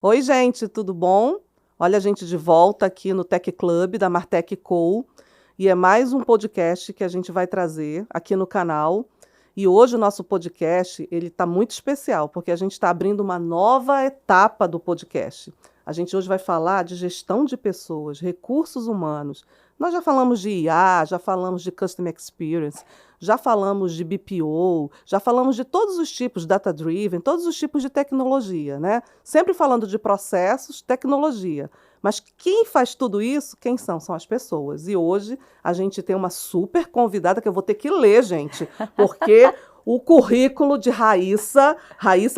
Oi, gente, tudo bom? Olha a gente de volta aqui no Tech Club da Martech Co. E é mais um podcast que a gente vai trazer aqui no canal. E hoje o nosso podcast ele está muito especial, porque a gente está abrindo uma nova etapa do podcast. A gente hoje vai falar de gestão de pessoas, recursos humanos. Nós já falamos de IA, já falamos de Customer Experience, já falamos de BPO, já falamos de todos os tipos, data-driven, todos os tipos de tecnologia, né? Sempre falando de processos, tecnologia. Mas quem faz tudo isso, quem são? São as pessoas. E hoje a gente tem uma super convidada que eu vou ter que ler, gente, porque o currículo de Raíssa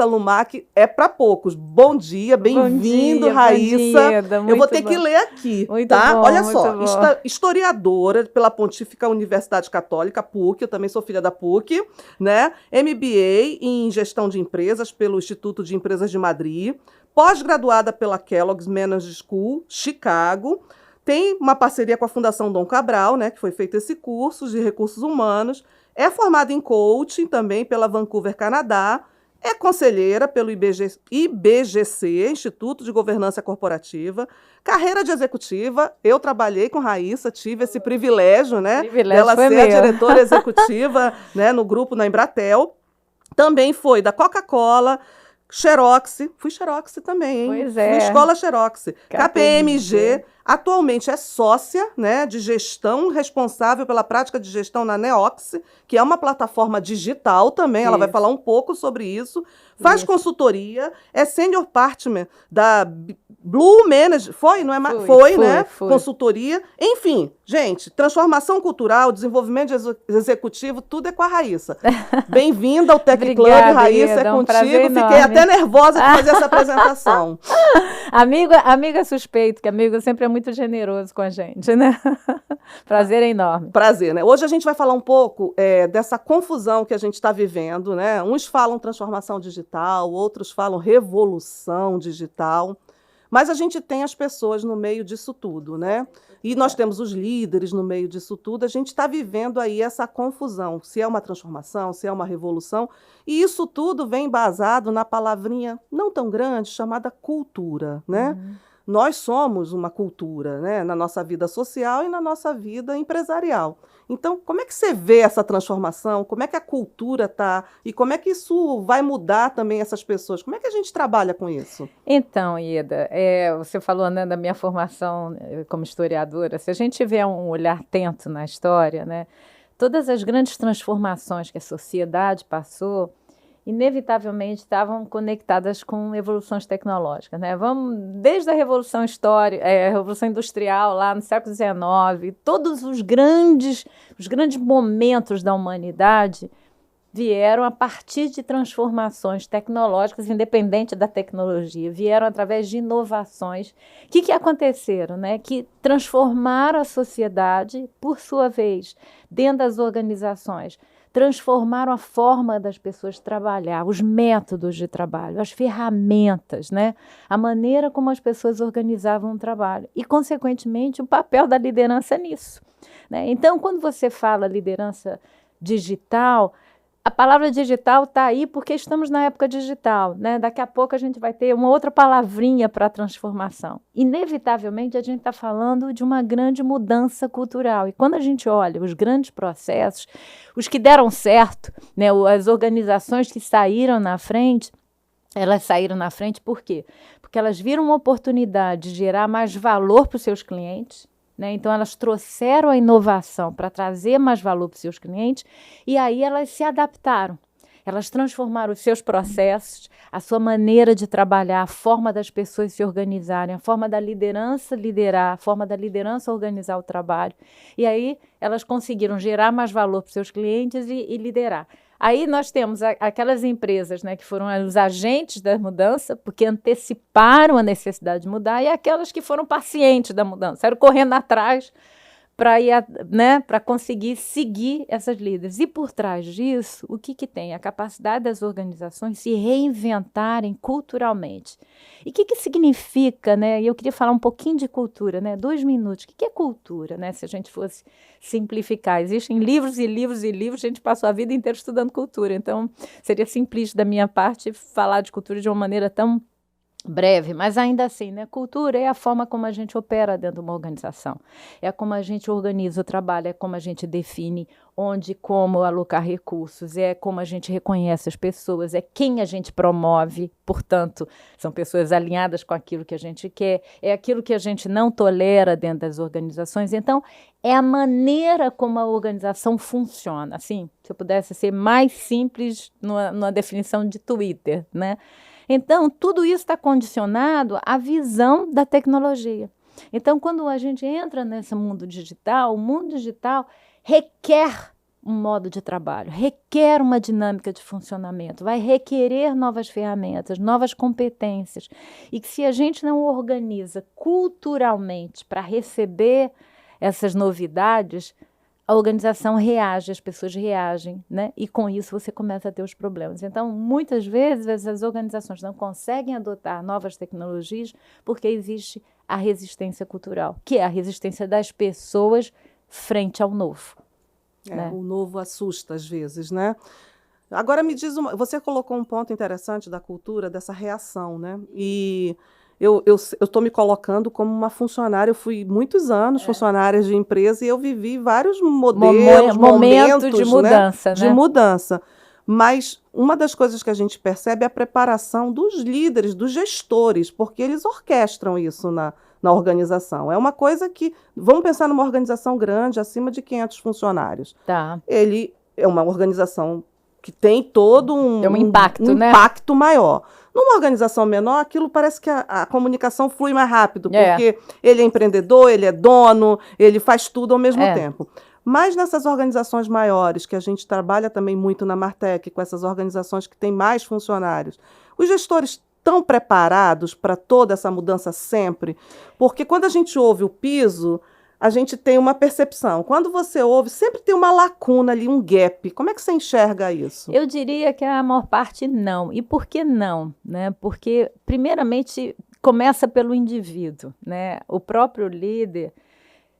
Lumac, é para poucos. Bom dia, bem-vindo, Raíssa. Bom dia, Eu vou ter que ler aqui, muito tá? bom, Olha muito só, bom. historiadora pela Pontífica Universidade Católica, PUC, eu também sou filha da PUC, né? MBA em Gestão de Empresas pelo Instituto de Empresas de Madrid, pós-graduada pela Kellogg's Management School, Chicago. Tem uma parceria com a Fundação Dom Cabral, né, que foi feito esse curso de recursos humanos. É formada em coaching também pela Vancouver, Canadá. É conselheira pelo IBGC, Instituto de Governança Corporativa. Carreira de executiva. Eu trabalhei com Raíssa, tive esse privilégio, né, dela ser a diretora executiva, né, no grupo na Embratel. Também foi da Coca-Cola, Xerox, fui Xerox também, hein? Pois é. Fui Escola Xerox, KPMG, atualmente é sócia, né, de gestão, responsável pela prática de gestão na Neox, que é uma plataforma digital também, ela vai falar um pouco sobre isso, faz consultoria, é senior partner da Blue Manager, foi, não é mais? Foi, né? Consultoria, enfim, gente, transformação cultural, desenvolvimento executivo, tudo é com a Raíssa. Bem-vinda ao Tech Club, Raíssa, é contigo. Fiquei até nervosa de fazer essa apresentação. Amigo é suspeito, que amigo sempre é muito generoso com a gente, né? Prazer enorme. Prazer, né? Hoje a gente vai falar um pouco dessa confusão que a gente está vivendo, né? Uns falam transformação digital, outros falam revolução digital. Mas a gente tem as pessoas no meio disso tudo, né? E nós temos os líderes no meio disso tudo. A gente está vivendo aí essa confusão, se é uma transformação, se é uma revolução. E isso tudo vem embasado na palavrinha não tão grande chamada cultura, né? Nós somos uma cultura, né, na nossa vida social e na nossa vida empresarial. Então, como é que você vê essa transformação? Como é que a cultura está? E como é que isso vai mudar também essas pessoas? Como é que a gente trabalha com isso? Então, Ieda, você falou, né, da minha formação como historiadora. Se a gente tiver um olhar atento na história, né, todas as grandes transformações que a sociedade passou, inevitavelmente estavam conectadas com evoluções tecnológicas, né? Vamos desde a Revolução Histórica, a Revolução Industrial lá no século XIX, todos os grandes momentos da humanidade vieram a partir de transformações tecnológicas, independente da tecnologia, vieram através de inovações. O que aconteceram, né? Que transformaram a sociedade, por sua vez, dentro das organizações, transformaram a forma das pessoas trabalhar, os métodos de trabalho, as ferramentas, né? A maneira como as pessoas organizavam o trabalho e, consequentemente, o papel da liderança nisso, né? Então, quando você fala liderança digital, a palavra digital está aí porque estamos na época digital, né? Daqui a pouco a gente vai ter uma outra palavrinha para a transformação. Inevitavelmente, a gente está falando de uma grande mudança cultural. E quando a gente olha os grandes processos, os que deram certo, né? As organizações que saíram na frente, elas saíram na frente por quê? Porque elas viram uma oportunidade de gerar mais valor para os seus clientes, né? Então, elas trouxeram a inovação para trazer mais valor para os seus clientes e aí elas se adaptaram. Elas transformaram os seus processos, a sua maneira de trabalhar, a forma das pessoas se organizarem, a forma da liderança liderar, a forma da liderança organizar o trabalho. E aí elas conseguiram gerar mais valor para os seus clientes e liderar. Aí nós temos aquelas empresas, né, que foram os agentes da mudança, porque anteciparam a necessidade de mudar, e aquelas que foram pacientes da mudança, saíram correndo atrás para ir, né, para conseguir seguir essas líderes. E por trás disso, o que tem? A capacidade das organizações se reinventarem culturalmente. E o que significa, né? E eu queria falar um pouquinho de cultura, né? 2 minutos. O que é cultura, né? Se a gente fosse simplificar. Existem livros e livros e livros, a gente passou a vida inteira estudando cultura. Então, seria simplista da minha parte falar de cultura de uma maneira tão breve, mas ainda assim, né? Cultura é a forma como a gente opera dentro de uma organização, é como a gente organiza o trabalho, é como a gente define onde e como alocar recursos, é como a gente reconhece as pessoas, é quem a gente promove, portanto, são pessoas alinhadas com aquilo que a gente quer, é aquilo que a gente não tolera dentro das organizações. Então, é a maneira como a organização funciona. Assim, se eu pudesse ser mais simples numa definição de Twitter, né? Então, tudo isso está condicionado à visão da tecnologia. Então, quando a gente entra nesse mundo digital, o mundo digital requer um modo de trabalho, requer uma dinâmica de funcionamento, vai requerer novas ferramentas, novas competências. E que se a gente não organiza culturalmente para receber essas novidades, a organização reage, as pessoas reagem, né? E com isso você começa a ter os problemas. Então, muitas vezes, as organizações não conseguem adotar novas tecnologias porque existe a resistência cultural, que é a resistência das pessoas frente ao novo. Né? O novo assusta às vezes, né? Agora me diz, você colocou um ponto interessante da cultura, dessa reação, né? E eu estou me colocando como uma funcionária, eu fui muitos anos funcionária de empresa e eu vivi vários modelos, momentos de mudança, né? De mudança. Mas uma das coisas que a gente percebe é a preparação dos líderes, dos gestores, porque eles orquestram isso na organização. É uma coisa que, vamos pensar numa organização grande, acima de 500 funcionários. Tá. Ele é uma organização que tem todo um impacto, né? Impacto maior. Numa organização menor, aquilo parece que a comunicação flui mais rápido, porque ele é empreendedor, ele é dono, ele faz tudo ao mesmo tempo. Mas nessas organizações maiores, que a gente trabalha também muito na Martec, com essas organizações que têm mais funcionários, os gestores estão preparados para toda essa mudança sempre? Porque quando a gente ouve o piso, a gente tem uma percepção. Quando você ouve, sempre tem uma lacuna ali, um gap. Como é que você enxerga isso? Eu diria que a maior parte não. E por que não? Né? Porque, primeiramente, começa pelo indivíduo. Né? O próprio líder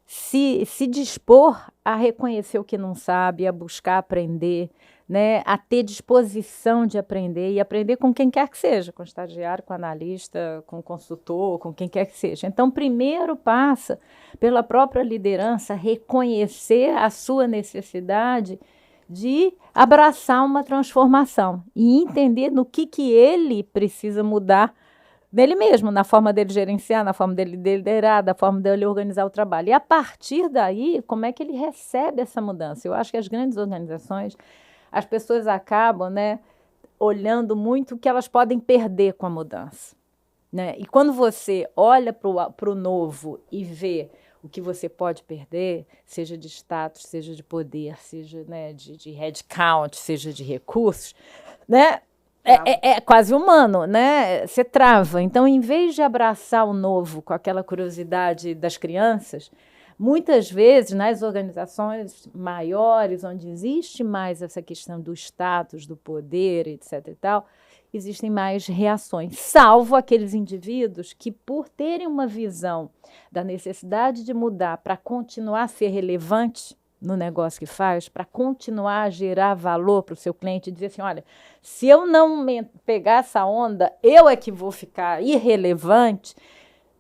se dispor a reconhecer o que não sabe, a buscar aprender, né, a ter disposição de aprender e aprender com quem quer que seja, com o estagiário, com o analista, com o consultor, com quem quer que seja. Então, primeiro passa pela própria liderança reconhecer a sua necessidade de abraçar uma transformação e entender no que ele precisa mudar dele mesmo, na forma dele gerenciar, na forma dele liderar, da forma dele organizar o trabalho. E a partir daí, como é que ele recebe essa mudança? Eu acho que as grandes organizações, as pessoas acabam, né, olhando muito o que elas podem perder com a mudança. Né? E quando você olha para o novo e vê o que você pode perder, seja de status, seja de poder, seja, né, de headcount, seja de recursos, né? É quase humano, né? Você trava. Então, em vez de abraçar o novo com aquela curiosidade das crianças, muitas vezes, nas organizações maiores, onde existe mais essa questão do status, do poder, etc. e tal, existem mais reações, salvo aqueles indivíduos que, por terem uma visão da necessidade de mudar para continuar a ser relevante no negócio que faz, para continuar a gerar valor para o seu cliente, e dizer assim, olha, se eu não pegar essa onda, eu é que vou ficar irrelevante.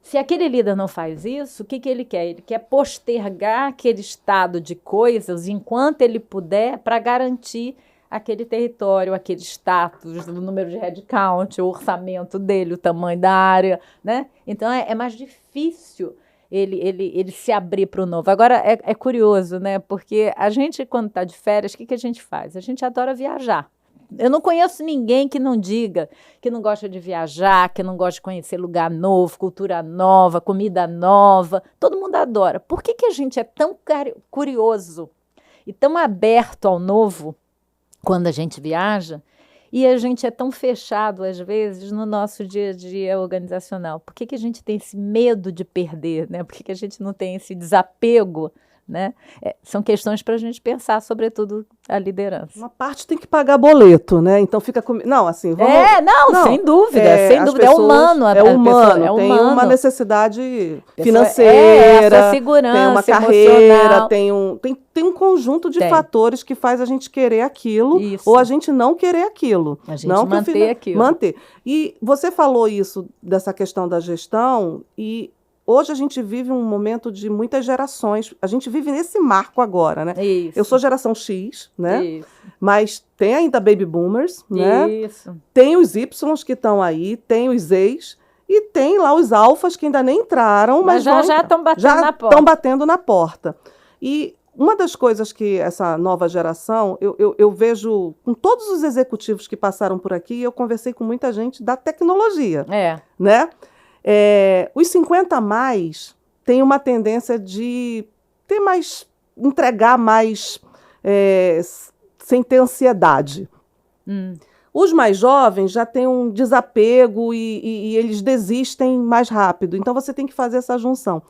Se aquele líder não faz isso, o que ele quer? Ele quer postergar aquele estado de coisas enquanto ele puder para garantir aquele território, aquele status, o número de headcount, o orçamento dele, o tamanho da área, né? Então, é mais difícil ele se abrir para o novo. Agora, é curioso, né? Porque a gente, quando está de férias, o que a gente faz? A gente adora viajar. Eu não conheço ninguém que não diga que não gosta de viajar, que não gosta de conhecer lugar novo, cultura nova, comida nova. Todo mundo adora. Por que a gente é tão curioso e tão aberto ao novo quando a gente viaja? E a gente é tão fechado, às vezes, no nosso dia a dia organizacional. Por que a gente tem esse medo de perder? Né? Por que a gente não tem esse desapego né? São questões para a gente pensar, sobretudo, a liderança. Uma parte tem que pagar boleto, né? Então fica com... Não, assim, vamos... sem dúvida, sem dúvida. Pessoas... É humano. É humano, tem uma necessidade financeira, a sua segurança, tem uma carreira, tem um conjunto de fatores que faz a gente querer aquilo ou a gente não querer aquilo. A gente não manter aquilo. Manter. E você falou isso, dessa questão da gestão, e hoje a gente vive um momento de muitas gerações. A gente vive nesse marco agora, né? Isso. Eu sou geração X, né? Isso. Mas tem ainda baby boomers, né? Isso. Tem os Ys que estão aí, tem os Zs e tem lá os alfas que ainda nem entraram, mas já estão batendo na porta. Estão batendo na porta. E uma das coisas que essa nova geração, eu vejo com todos os executivos que passaram por aqui, eu conversei com muita gente da tecnologia, né? Os 50 a mais têm uma tendência de entregar mais, sem ter ansiedade. Os mais jovens já têm um desapego e eles desistem mais rápido. Então, você tem que fazer essa junção.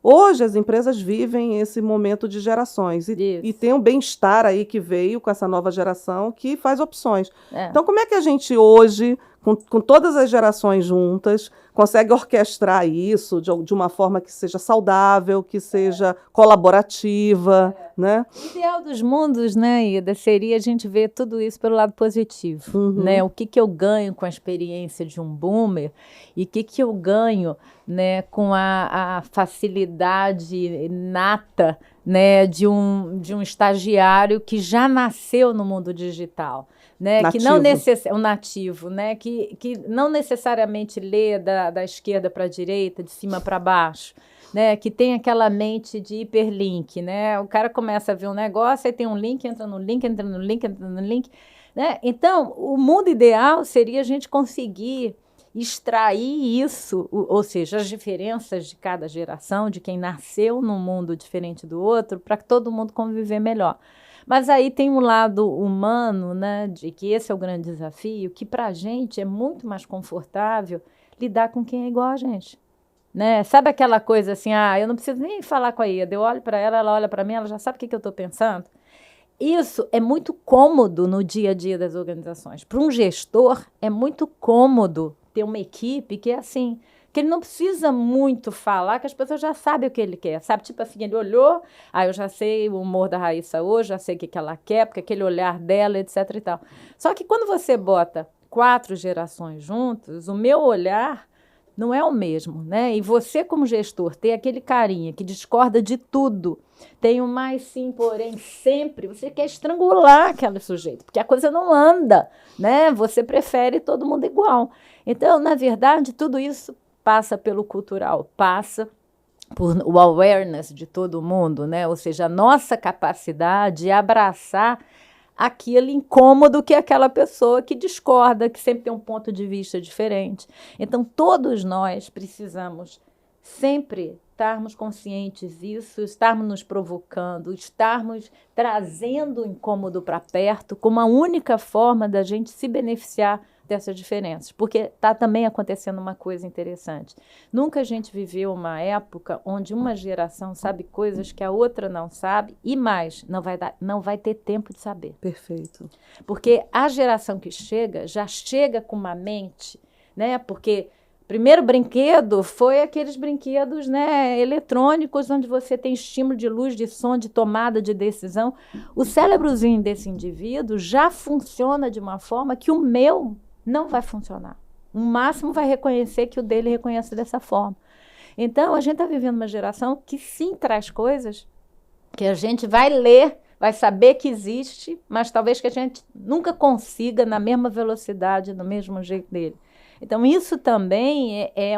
Hoje, as empresas vivem esse momento de gerações e tem um bem-estar aí que veio com essa nova geração que faz opções. Então, como é que a gente hoje, com todas as gerações juntas, consegue orquestrar isso de uma forma que seja saudável, que seja colaborativa, né? O ideal dos mundos, né, Ida, seria a gente ver tudo isso pelo lado positivo, né? O que eu ganho com a experiência de um boomer e o que eu ganho, né, com a facilidade inata, né, de um estagiário que já nasceu no mundo digital. Né, nativo. Que não um nativo, né, que não necessariamente lê da esquerda para a direita, de cima para baixo, né, que tem aquela mente de hiperlink, né, o cara começa a ver um negócio, aí tem um link, entra no link, entra no link, entra no link, né, então o mundo ideal seria a gente conseguir extrair isso, ou seja, as diferenças de cada geração, de quem nasceu num mundo diferente do outro, para que todo mundo conviver melhor. Mas aí tem um lado humano, né, de que esse é o grande desafio, que para a gente é muito mais confortável lidar com quem é igual a gente. Né? Sabe aquela coisa assim, eu não preciso nem falar com a Ida, eu olho para ela olha para mim, ela já sabe o que eu estou pensando? Isso é muito cômodo no dia a dia das organizações. Para um gestor, é muito cômodo ter uma equipe que é assim, que ele não precisa muito falar, que as pessoas já sabem o que ele quer, sabe? Tipo assim, ele olhou, eu já sei o humor da Raíssa hoje, já sei o que ela quer, porque aquele olhar dela, etc e tal. Só que quando você bota 4 gerações juntos, o meu olhar não é o mesmo, né? E você, como gestor, ter aquele carinha que discorda de tudo, tem um mais sim, porém, sempre, você quer estrangular aquele sujeito, porque a coisa não anda, né? Você prefere todo mundo igual. Então, na verdade, tudo isso passa pelo cultural, passa por o awareness de todo mundo, né? Ou seja, a nossa capacidade de abraçar aquele incômodo que é aquela pessoa que discorda, que sempre tem um ponto de vista diferente. Então, todos nós precisamos sempre estarmos conscientes disso, estarmos nos provocando, estarmos trazendo o incômodo para perto como a única forma da gente se beneficiar dessas diferenças, porque está também acontecendo uma coisa interessante. Nunca a gente viveu uma época onde uma geração sabe coisas que a outra não sabe e mais, não vai ter tempo de saber. Perfeito. Porque a geração que chega, já chega com uma mente, né? Porque o primeiro brinquedo foi aqueles brinquedos, né, eletrônicos, onde você tem estímulo de luz, de som, de tomada de decisão. O cérebrozinho desse indivíduo já funciona de uma forma que o meu não vai funcionar. O máximo vai reconhecer que o dele reconhece dessa forma. Então, a gente está vivendo uma geração que sim traz coisas que a gente vai ler, vai saber que existe, mas talvez que a gente nunca consiga na mesma velocidade, do mesmo jeito dele. Então, isso também é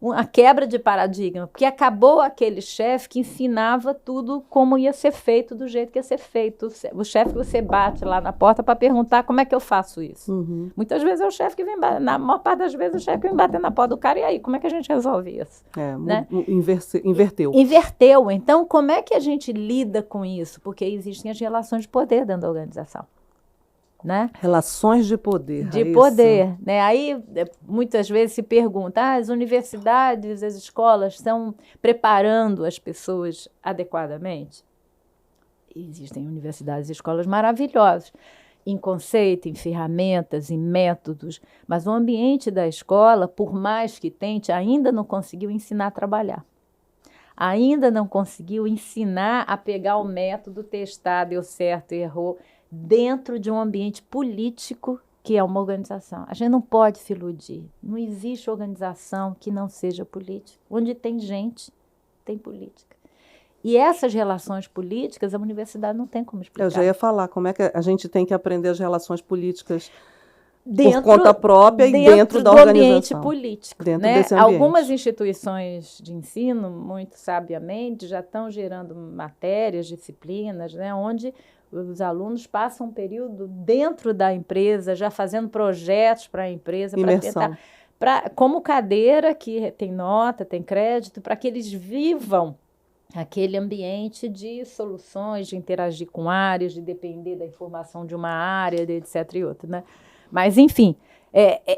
uma quebra de paradigma, porque acabou aquele chefe que ensinava tudo como ia ser feito, do jeito que ia ser feito. O chefe que você bate lá na porta para perguntar como é que eu faço isso. Muitas vezes é o chefe que vem bater, na maior parte das vezes, o chefe que vem bater na porta do cara, e aí, como é que a gente resolve isso? Né? Inverteu. Inverteu. Então, como é que a gente lida com isso? Porque existem as relações de poder dentro da organização. né? Relações de poder. De poder, né? Aí muitas vezes se pergunta, as universidades, as escolas estão preparando as pessoas adequadamente? Existem universidades e escolas maravilhosas, em conceito, em ferramentas, em métodos, mas o ambiente da escola, por mais que tente, ainda não conseguiu ensinar a trabalhar. Ainda não conseguiu ensinar a pegar o método, testar, deu certo, errou, dentro de um ambiente político que é uma organização. A gente não pode se iludir. Não existe organização que não seja política. Onde tem gente, tem política. E essas relações políticas, a universidade não tem como explicar. Eu já ia falar como é que a gente tem que aprender as relações políticas por conta própria e dentro da organização. Ambiente político. Dentro desse ambiente. Algumas instituições de ensino, muito sabiamente, já estão gerando matérias, disciplinas, né, onde os alunos passam um período dentro da empresa, já fazendo projetos para a empresa, para tentar, como cadeira que tem nota, tem crédito, para que eles vivam aquele ambiente de soluções, de interagir com áreas, de depender da informação de uma área, etc. e outra, né? Mas, enfim,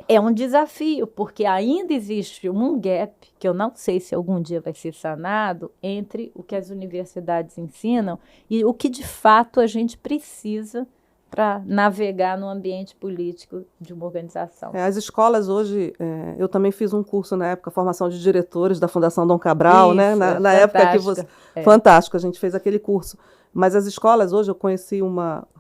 é um desafio, porque ainda existe um gap, que eu não sei se algum dia vai ser sanado, entre o que as universidades ensinam e o que, de fato, a gente precisa para navegar no ambiente político de uma organização. As escolas hoje, eu também fiz um curso na época, formação de diretores da Fundação Dom Cabral, né? Na época que você... Fantástico, a gente fez aquele curso. Mas as escolas hoje, eu conheci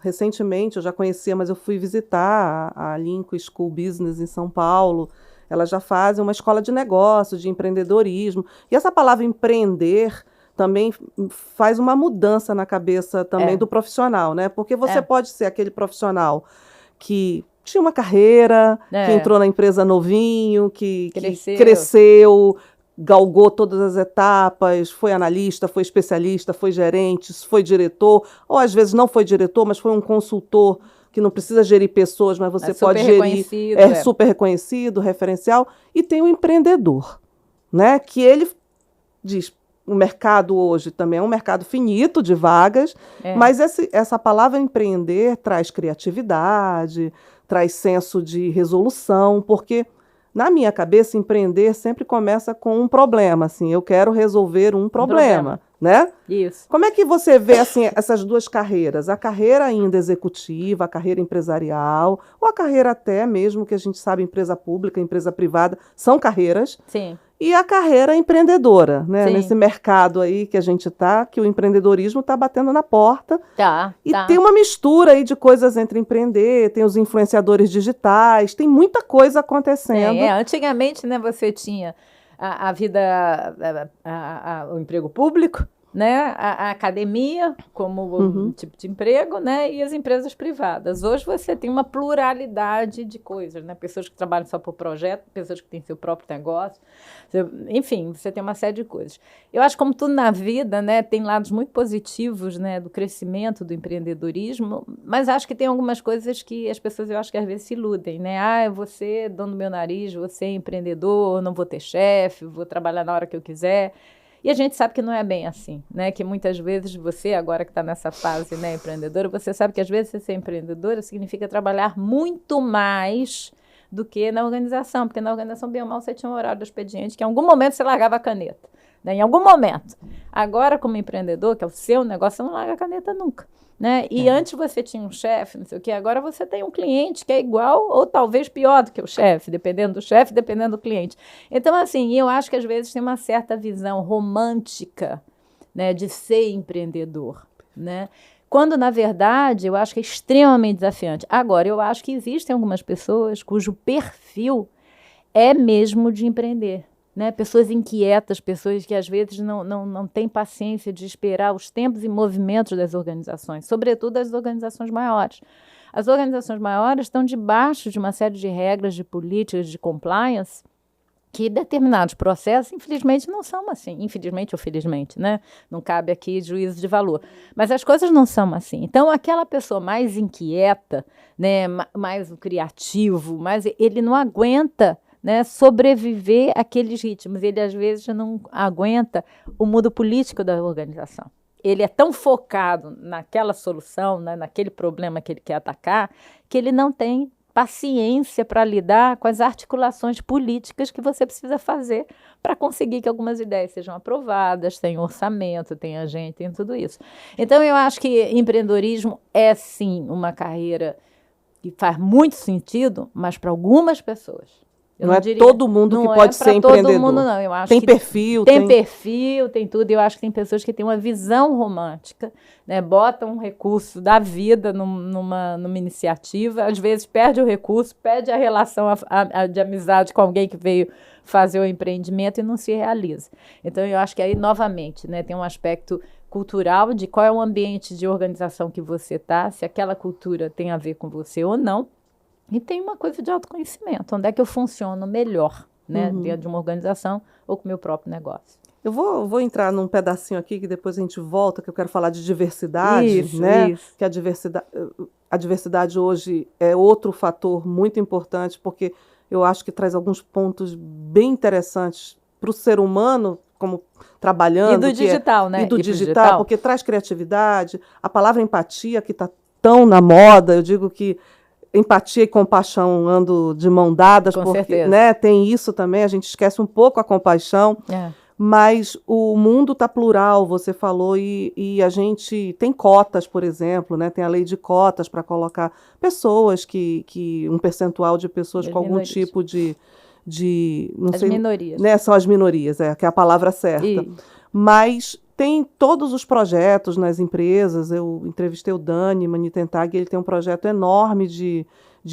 recentemente, eu já conhecia, mas eu fui visitar a Lincoln School Business em São Paulo. Elas já fazem uma escola de negócios, de empreendedorismo. E essa palavra empreender também faz uma mudança na cabeça também do profissional, né? Porque você pode ser aquele profissional tinha uma carreira, que entrou na empresa novinho, que cresceu, galgou todas as etapas, foi analista, foi especialista, foi gerente, foi diretor, ou às vezes não foi diretor, mas foi um consultor que não precisa gerir pessoas, mas você pode gerir, super reconhecido, referencial, e tem o empreendedor, né? Que ele diz, o mercado hoje também é um mercado finito de vagas, mas essa palavra empreender traz criatividade, traz senso de resolução, porque na minha cabeça, empreender sempre começa com um problema, assim, eu quero resolver um problema, né? Isso. Como é que você vê, assim, essas duas carreiras? A carreira ainda executiva, a carreira empresarial, ou a carreira até mesmo, que a gente sabe, empresa pública, empresa privada, são carreiras. Sim. E a carreira empreendedora, né? Sim. Nesse mercado aí que a gente está, que o empreendedorismo está batendo na porta. E tem uma mistura aí de coisas entre empreender, tem os influenciadores digitais, tem muita coisa acontecendo. Antigamente, né, você tinha a vida, o emprego público, né, a academia como um tipo de emprego, né, e as empresas privadas. Hoje você tem uma pluralidade de coisas, né, pessoas que trabalham só por projeto, pessoas que têm seu próprio negócio, enfim, você tem uma série de coisas. Eu acho que, como tudo na vida, né, tem lados muito positivos, né, do crescimento do empreendedorismo, mas acho que tem algumas coisas que as pessoas, eu acho que às vezes se iludem, né, eu vou ser dono do meu nariz, vou ser empreendedor, não vou ter chefe, vou trabalhar na hora que eu quiser. E a gente sabe que não é bem assim, né? Que muitas vezes você, agora que está nessa fase, né, empreendedora, você sabe que às vezes você ser empreendedora significa trabalhar muito mais do que na organização, porque na organização, bem ou mal, você tinha um horário do expediente que em algum momento você largava a caneta, né? Em algum momento. Agora, como empreendedor, que é o seu negócio, você não larga a caneta nunca. Né? E antes você tinha um chefe, não sei o quê, agora você tem um cliente que é igual ou talvez pior do que o chefe, dependendo do chefe, dependendo do cliente. Então, assim, eu acho que às vezes tem uma certa visão romântica, né, de ser empreendedor, né? Quando, na verdade, eu acho que é extremamente desafiante. Agora, eu acho que existem algumas pessoas cujo perfil é mesmo de empreender. Né? Pessoas inquietas, pessoas que às vezes não têm paciência de esperar os tempos e movimentos das organizações, sobretudo das organizações maiores. As organizações maiores estão debaixo de uma série de regras, de políticas, de compliance, que determinados processos, infelizmente, não são assim. Infelizmente ou felizmente, né? Não cabe aqui juízo de valor. Mas as coisas não são assim. Então, aquela pessoa mais inquieta, né, mais criativo, ele não aguenta, né, sobreviver àqueles ritmos. Ele, às vezes, não aguenta o mundo político da organização. ele é tão focado naquela solução, né, naquele problema que ele quer atacar, que ele não tem paciência para lidar com as articulações políticas que você precisa fazer para conseguir que algumas ideias sejam aprovadas, tem orçamento, tem agente, tem tudo isso. Então, eu acho que empreendedorismo é, sim, uma carreira que faz muito sentido, mas para algumas pessoas. Não é todo mundo que pode ser empreendedor. Todo mundo, não. Eu acho tem perfil. Tem perfil, tem tudo. Eu acho que tem pessoas que têm uma visão romântica, né? Botam um recurso da vida numa iniciativa, às vezes perde o recurso, perde a relação de amizade com alguém que veio fazer o empreendimento e não se realiza. Então, eu acho que aí, novamente, né, tem um aspecto cultural de qual é o ambiente de organização que você está, se aquela cultura tem a ver com você ou não. E tem uma coisa de autoconhecimento, onde é que eu funciono melhor, né, dentro de uma organização ou com o meu próprio negócio. Eu vou entrar num pedacinho aqui, que depois a gente volta, que eu quero falar de diversidade, né? Isso. Que a diversidade hoje é outro fator muito importante, porque eu acho que traz alguns pontos bem interessantes para o ser humano, como trabalhando. E do digital, né? E do digital, porque traz criatividade, a palavra empatia, que está tão na moda, eu digo que empatia e compaixão andam de mão dadas, com porque, certeza, né, tem isso também, a gente esquece um pouco a compaixão, mas o mundo está plural, você falou, e a gente tem cotas, por exemplo, né, tem a lei de cotas para colocar pessoas um percentual de pessoas com algum tipo de não sei, minorias. Né, são as minorias, que é a palavra certa. Mas tem todos os projetos nas empresas. Eu entrevistei o Dani Manitentag, ele tem um projeto enorme de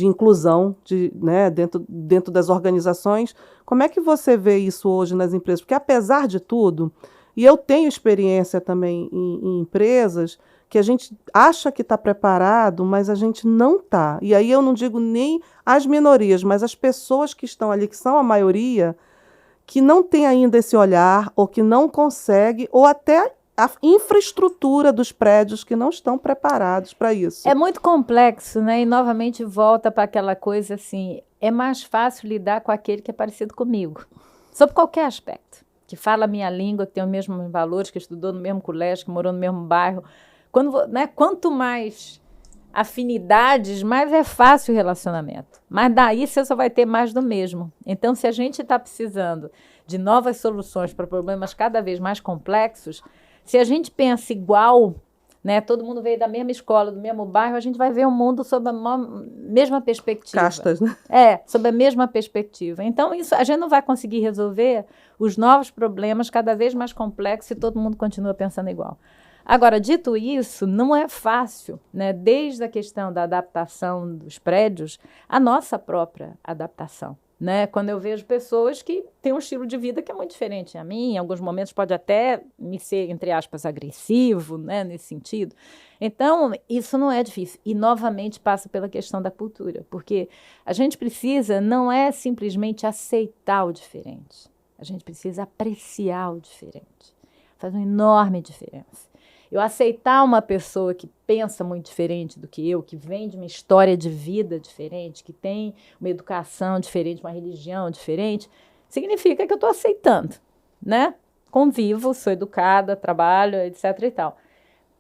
inclusão né, dentro das organizações. Como é que você vê isso hoje nas empresas? Porque, apesar de tudo, e eu tenho experiência também em empresas, que a gente acha que está preparado, mas a gente não está. E aí eu não digo nem as minorias, mas as pessoas que estão ali, que são a maioria, que não tem ainda esse olhar, ou que não consegue, ou até a infraestrutura dos prédios que não estão preparados para isso. É muito complexo, né? E novamente volta para aquela coisa assim, é mais fácil lidar com aquele que é parecido comigo, sob qualquer aspecto, que fala a minha língua, que tem os mesmos valores, que estudou no mesmo colégio, que morou no mesmo bairro. Quanto mais afinidades, mais é fácil o relacionamento. Mas daí você só vai ter mais do mesmo. Então, se a gente está precisando de novas soluções para problemas cada vez mais complexos, se a gente pensa igual, né, todo mundo veio da mesma escola, do mesmo bairro, a gente vai ver o mundo sob a mesma perspectiva. Castas, né? Sob a mesma perspectiva. Então, isso, a gente não vai conseguir resolver os novos problemas cada vez mais complexos se todo mundo continua pensando igual. Agora, dito isso, não é fácil, né? Desde a questão da adaptação dos prédios, a nossa própria adaptação, né? Quando eu vejo pessoas que têm um estilo de vida que é muito diferente a mim, em alguns momentos pode até me ser, entre aspas, agressivo, né? Nesse sentido. Então, isso não é difícil. E, novamente, passa pela questão da cultura, porque a gente precisa, não é simplesmente aceitar o diferente, a gente precisa apreciar o diferente. Faz uma enorme diferença. Eu aceitar uma pessoa que pensa muito diferente do que eu, que vem de uma história de vida diferente, que tem uma educação diferente, uma religião diferente, significa que eu estou aceitando, né? Convivo, sou educada, trabalho, etc. e tal.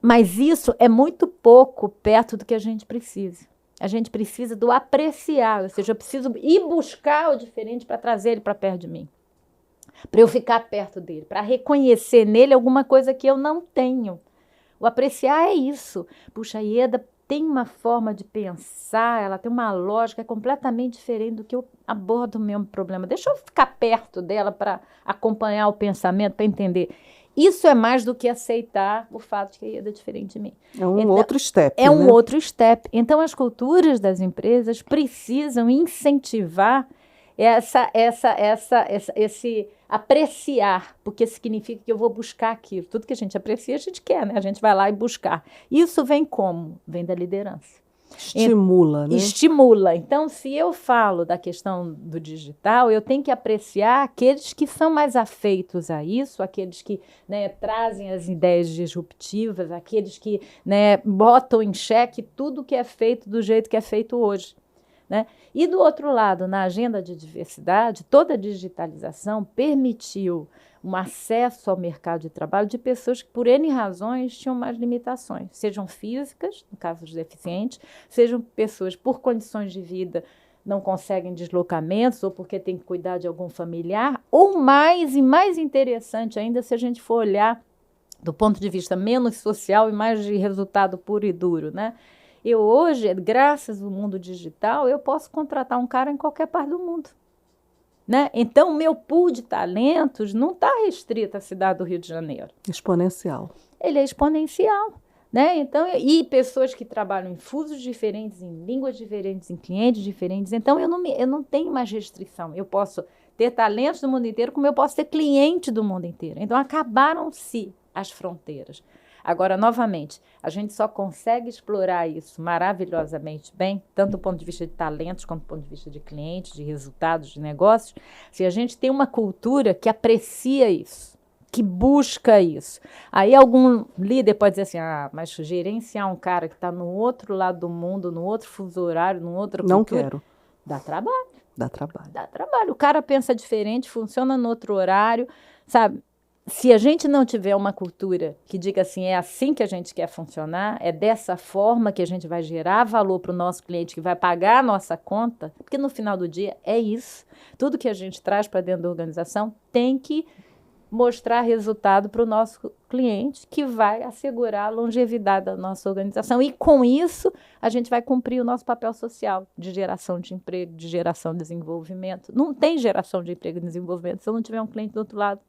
Mas isso é muito pouco perto do que a gente precisa. A gente precisa do apreciar, ou seja, eu preciso ir buscar o diferente para trazer ele para perto de mim, para eu ficar perto dele, para reconhecer nele alguma coisa que eu não tenho. O apreciar é isso. Puxa, a Ieda tem uma forma de pensar, ela tem uma lógica completamente diferente do que eu abordo o mesmo problema. Deixa eu ficar perto dela para acompanhar o pensamento, para entender. Isso é mais do que aceitar o fato de que a Ieda é diferente de mim. É um outro step. É um outro step. Então, as culturas das empresas precisam incentivar esse apreciar, porque significa que eu vou buscar aquilo. Tudo que a gente aprecia, a gente quer, né? A gente vai lá e buscar. Isso vem como? Vem da liderança. Estimula, né? Estimula. Então, se eu falo da questão do digital, eu tenho que apreciar aqueles que são mais afeitos a isso, aqueles que, né, trazem as ideias disruptivas, aqueles que, né, botam em xeque tudo que é feito do jeito que é feito hoje. Né? E, do outro lado, na agenda de diversidade, toda a digitalização permitiu um acesso ao mercado de trabalho de pessoas que, por N razões, tinham mais limitações, sejam físicas, no caso dos deficientes, sejam pessoas por condições de vida não conseguem deslocamentos ou porque tem que cuidar de algum familiar, ou mais e mais interessante ainda, se a gente for olhar do ponto de vista menos social e mais de resultado puro e duro, né? Eu hoje, graças ao mundo digital, eu posso contratar um cara em qualquer parte do mundo, né? Então, o meu pool de talentos não está restrito à cidade do Rio de Janeiro. Exponencial. Ele é exponencial, né? Então, e pessoas que trabalham em fusos diferentes, em línguas diferentes, em clientes diferentes. Então, eu não tenho mais restrição. Eu posso ter talentos do mundo inteiro, como eu posso ter cliente do mundo inteiro. Então, acabaram-se as fronteiras. Agora, novamente, a gente só consegue explorar isso maravilhosamente bem, tanto do ponto de vista de talentos, quanto do ponto de vista de clientes, de resultados, de negócios, se a gente tem uma cultura que aprecia isso, que busca isso. Aí algum líder pode dizer assim, mas gerenciar um cara que está no outro lado do mundo, no outro fuso horário, no outro cultura, não quero. Dá trabalho. Dá trabalho. Dá trabalho. O cara pensa diferente, funciona no outro horário, sabe? Se a gente não tiver uma cultura que diga assim, é assim que a gente quer funcionar, é dessa forma que a gente vai gerar valor para o nosso cliente, que vai pagar a nossa conta, porque no final do dia é isso. Tudo que a gente traz para dentro da organização tem que mostrar resultado para o nosso cliente, que vai assegurar a longevidade da nossa organização. E com isso, a gente vai cumprir o nosso papel social de geração de emprego, de geração de desenvolvimento. Não tem geração de emprego e desenvolvimento se eu não tiver um cliente do outro lado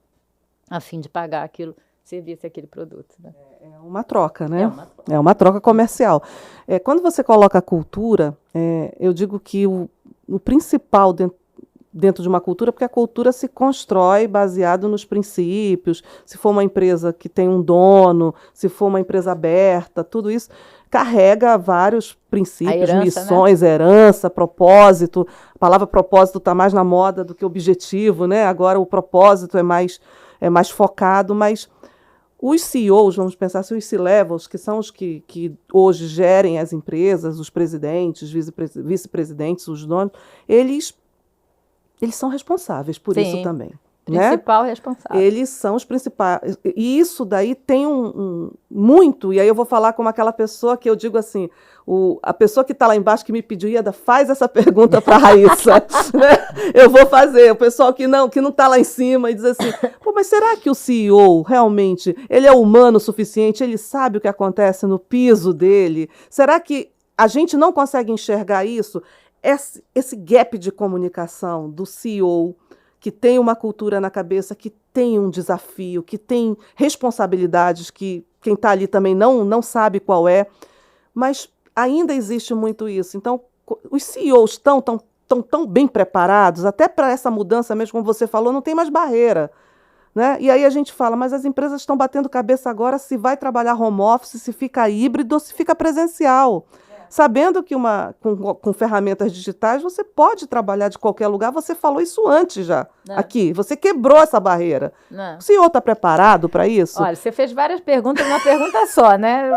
a fim de pagar aquilo, serviço, aquele produto. Né? É uma troca, né? É uma troca comercial. Quando você coloca a cultura, eu digo que o principal dentro de uma cultura, porque a cultura se constrói baseado nos princípios, se for uma empresa que tem um dono, se for uma empresa aberta, tudo isso carrega vários princípios, missões, né? Herança, propósito. A palavra propósito está mais na moda do que objetivo, né? Agora o propósito é mais focado, mas os CEOs, vamos pensar assim, os C-levels, que são os que hoje gerem as empresas, os presidentes, vice-presidentes, os donos, eles são responsáveis por isso também. Principal responsável. Eles são os principais. E isso daí tem muito, e aí eu vou falar como aquela pessoa que eu digo assim, a pessoa que está lá embaixo que me pediu, Ieda, faz essa pergunta para a Raíssa. Né? Eu vou fazer. O pessoal que não está lá em cima e diz assim, mas será que o CEO realmente, ele é humano o suficiente, ele sabe o que acontece no piso dele? Será que a gente não consegue enxergar isso? Esse gap de comunicação do CEO, que tem uma cultura na cabeça, que tem um desafio, que tem responsabilidades que quem está ali também não sabe qual é, mas ainda existe muito isso. Então, os CEOs estão tão bem preparados, até para essa mudança mesmo, como você falou, não tem mais barreira. Né? E aí a gente fala, mas as empresas estão batendo cabeça agora se vai trabalhar home office, se fica híbrido ou se fica presencial. Sabendo que com ferramentas digitais você pode trabalhar de qualquer lugar, você falou isso antes já, aqui, você quebrou essa barreira. O senhor está preparado para isso? Olha, você fez várias perguntas numa pergunta só, né?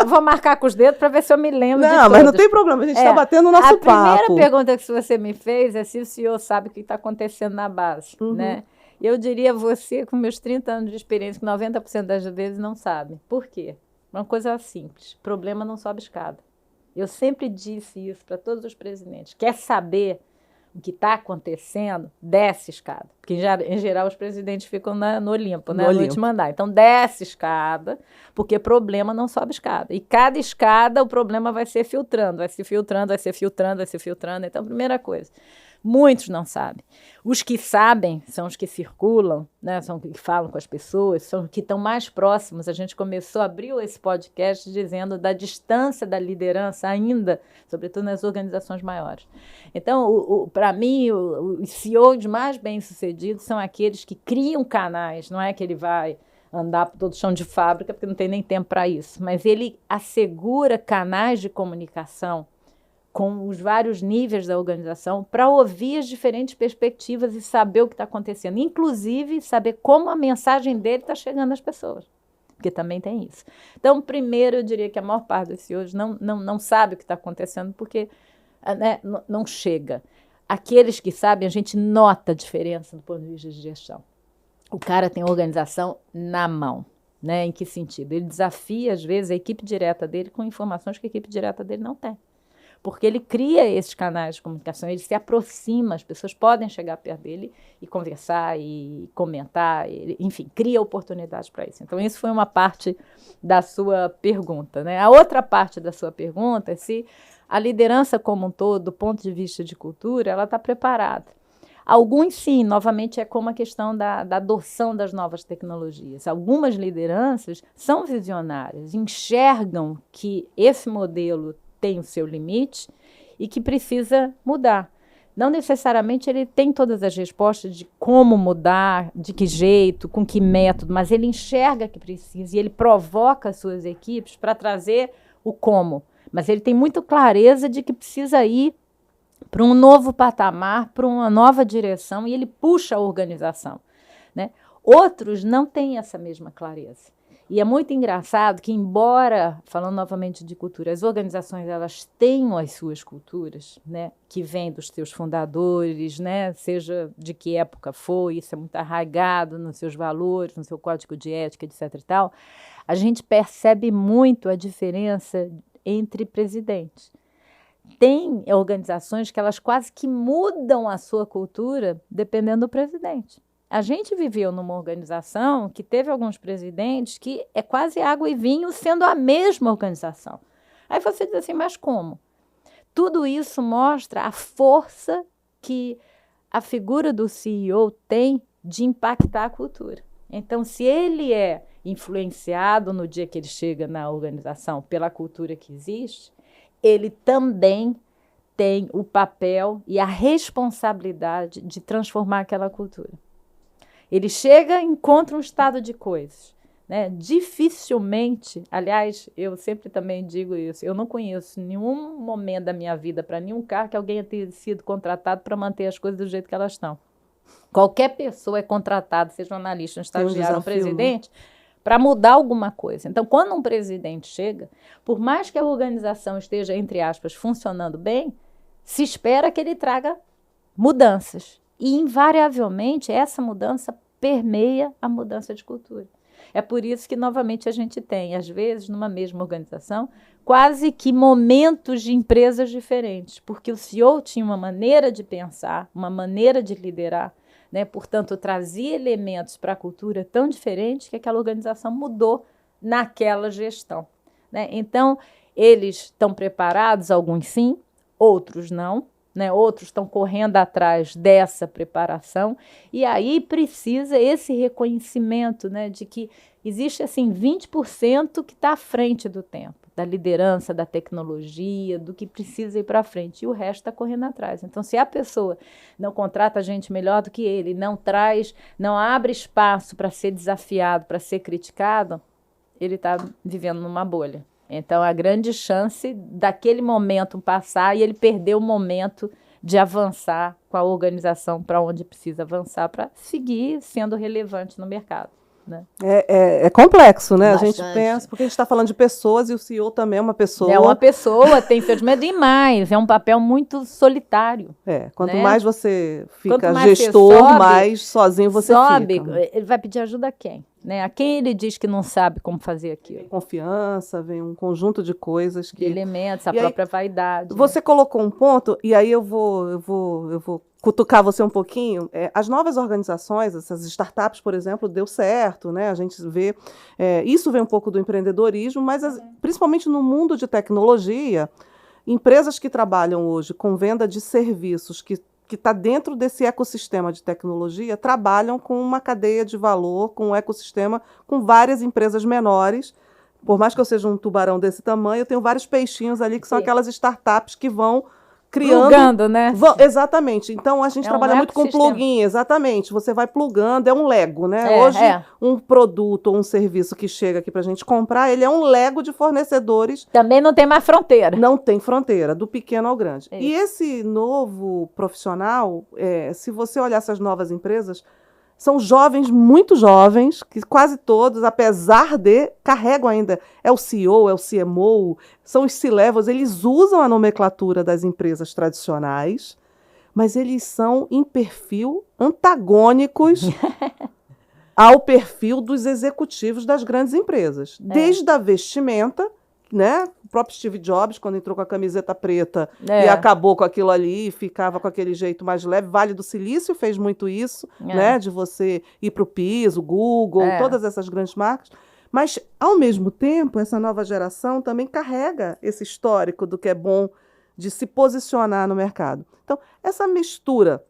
Vou marcar com os dedos para ver se eu me lembro de todas. Não, mas não tem problema, a gente está batendo o nosso papo. A primeira pergunta que você me fez é se o senhor sabe o que está acontecendo na base, né? Eu diria a você, com meus 30 anos de experiência, que 90% das vezes não sabe. Por quê? Uma coisa simples, problema não sobe escada. Eu sempre disse isso para todos os presidentes. Quer saber o que está acontecendo? Desce escada. Porque, em geral, os presidentes ficam no Olimpo, né? No último andar. Então, desce escada, porque problema não sobe escada. E cada escada, o problema vai ser filtrando, vai se filtrando, vai se filtrando, vai se filtrando. Então, primeira coisa. Muitos não sabem. Os que sabem são os que circulam, né? São os que falam com as pessoas, são os que estão mais próximos. A gente começou a abrir esse podcast dizendo da distância da liderança ainda, sobretudo nas organizações maiores. Então, para mim, os CEOs mais bem-sucedidos são aqueles que criam canais. Não é que ele vai andar por todo chão de fábrica, porque não tem nem tempo para isso, mas ele assegura canais de comunicação com os vários níveis da organização, para ouvir as diferentes perspectivas e saber o que está acontecendo. Inclusive, saber como a mensagem dele está chegando às pessoas. Porque também tem isso. Então, primeiro, eu diria que a maior parte dos CEOs não sabe o que está acontecendo, porque né, não chega. Aqueles que sabem, a gente nota a diferença do ponto de vista de gestão. o cara tem a organização na mão. Né? Em que sentido? Ele desafia, às vezes, a equipe direta dele com informações que a equipe direta dele não tem. Porque ele cria esses canais de comunicação, ele se aproxima, as pessoas podem chegar perto dele e conversar e comentar, enfim, cria oportunidades para isso. Então, isso foi uma parte da sua pergunta. Né? A outra parte da sua pergunta é se a liderança como um todo, do ponto de vista de cultura, ela está preparada. Alguns, sim, novamente, é como a questão da adoção das novas tecnologias. Algumas lideranças são visionárias, enxergam que esse modelo tem o seu limite e que precisa mudar. Não necessariamente ele tem todas as respostas de como mudar, de que jeito, com que método, mas ele enxerga que precisa e ele provoca as suas equipes para trazer o como. Mas ele tem muita clareza de que precisa ir para um novo patamar, para uma nova direção, e ele puxa a organização. Né? Outros não têm essa mesma clareza. E é muito engraçado que, embora, falando novamente de cultura, as organizações elas tenham as suas culturas, né, que vêm dos seus fundadores, né, seja de que época foi, isso é muito arraigado nos seus valores, no seu código de ética, etc. e tal, a gente percebe muito a diferença entre presidentes. Tem organizações que elas quase que mudam a sua cultura dependendo do presidente. A gente viveu numa organização que teve alguns presidentes que é quase água e vinho sendo a mesma organização. Aí você diz assim, mas como? Tudo isso mostra a força que a figura do CEO tem de impactar a cultura. Então, se ele é influenciado no dia que ele chega na organização pela cultura que existe, ele também tem o papel e a responsabilidade de transformar aquela cultura. Ele chega e encontra um estado de coisas. Né? Dificilmente, aliás, eu sempre também digo isso, eu não conheço nenhum momento da minha vida, para nenhum cargo, que alguém tenha sido contratado para manter as coisas do jeito que elas estão. Qualquer pessoa é contratada, seja um analista, um estagiário, um presidente, para mudar alguma coisa. Então, quando um presidente chega, por mais que a organização esteja, entre aspas, funcionando bem, se espera que ele traga mudanças. E, invariavelmente, essa mudança permeia a mudança de cultura. É por isso que, novamente, a gente tem, às vezes, numa mesma organização, quase que momentos de empresas diferentes, porque o CEO tinha uma maneira de pensar, uma maneira de liderar, né? Portanto, trazia elementos para a cultura tão diferentes que aquela organização mudou naquela gestão. Né? Então, eles estão preparados, alguns sim, outros não. Né? Outros estão correndo atrás dessa preparação. E aí precisa esse reconhecimento, né, de que existe assim, 20% que está à frente do tempo, da liderança, da tecnologia, do que precisa ir para frente, e o resto está correndo atrás. Então, se a pessoa não contrata gente melhor do que ele, não traz, não abre espaço para ser desafiado, para ser criticado, ele está vivendo numa bolha. Então, a grande chance daquele momento passar e ele perder o momento de avançar com a organização para onde precisa avançar para seguir sendo relevante no mercado. Né? É complexo, né? Bastante. A gente pensa, porque a gente está falando de pessoas e o CEO também é uma pessoa. É uma pessoa, tem seus medos e mais, é um papel muito solitário. Quanto né? mais você fica mais gestor, você sobe, mais sozinho você fica. Ele vai pedir ajuda a quem? Né? A quem ele diz que não sabe como fazer aquilo? Vem confiança, vem um conjunto de coisas que... De elementos, a e própria aí, vaidade. Você colocou um ponto, e aí eu vou cutucar você um pouquinho. As novas organizações, essas startups, por exemplo, deu certo, né? A gente vê... isso vem um pouco do empreendedorismo, mas principalmente no mundo de tecnologia, empresas que trabalham hoje com venda de serviços que está dentro desse ecossistema de tecnologia, trabalham com uma cadeia de valor, com um ecossistema, com várias empresas menores. Por mais que eu seja um tubarão desse tamanho, eu tenho vários peixinhos ali, que são aquelas startups que vão criando... Plugando, né? Exatamente. Então, a gente trabalha muito com plugin, exatamente. Você vai plugando, é um Lego, né? Hoje, um produto ou um serviço que chega aqui para a gente comprar, ele é um Lego de fornecedores. Também não tem mais fronteira. Não tem fronteira, do pequeno ao grande. E esse novo profissional, se você olhar essas novas empresas, são jovens, muito jovens, que quase todos, apesar de, carregam ainda, é o CEO, é o CMO, são os C-levels, eles usam a nomenclatura das empresas tradicionais, mas eles são, em perfil, antagônicos ao perfil dos executivos das grandes empresas. Desde a vestimenta, né? O próprio Steve Jobs, quando entrou com a camiseta preta e acabou com aquilo ali, ficava com aquele jeito mais leve. Vale do Silício fez muito isso, né? De você ir para o piso, Google, todas essas grandes marcas. Mas, ao mesmo tempo, essa nova geração também carrega esse histórico do que é bom de se posicionar no mercado. Então, essa mistura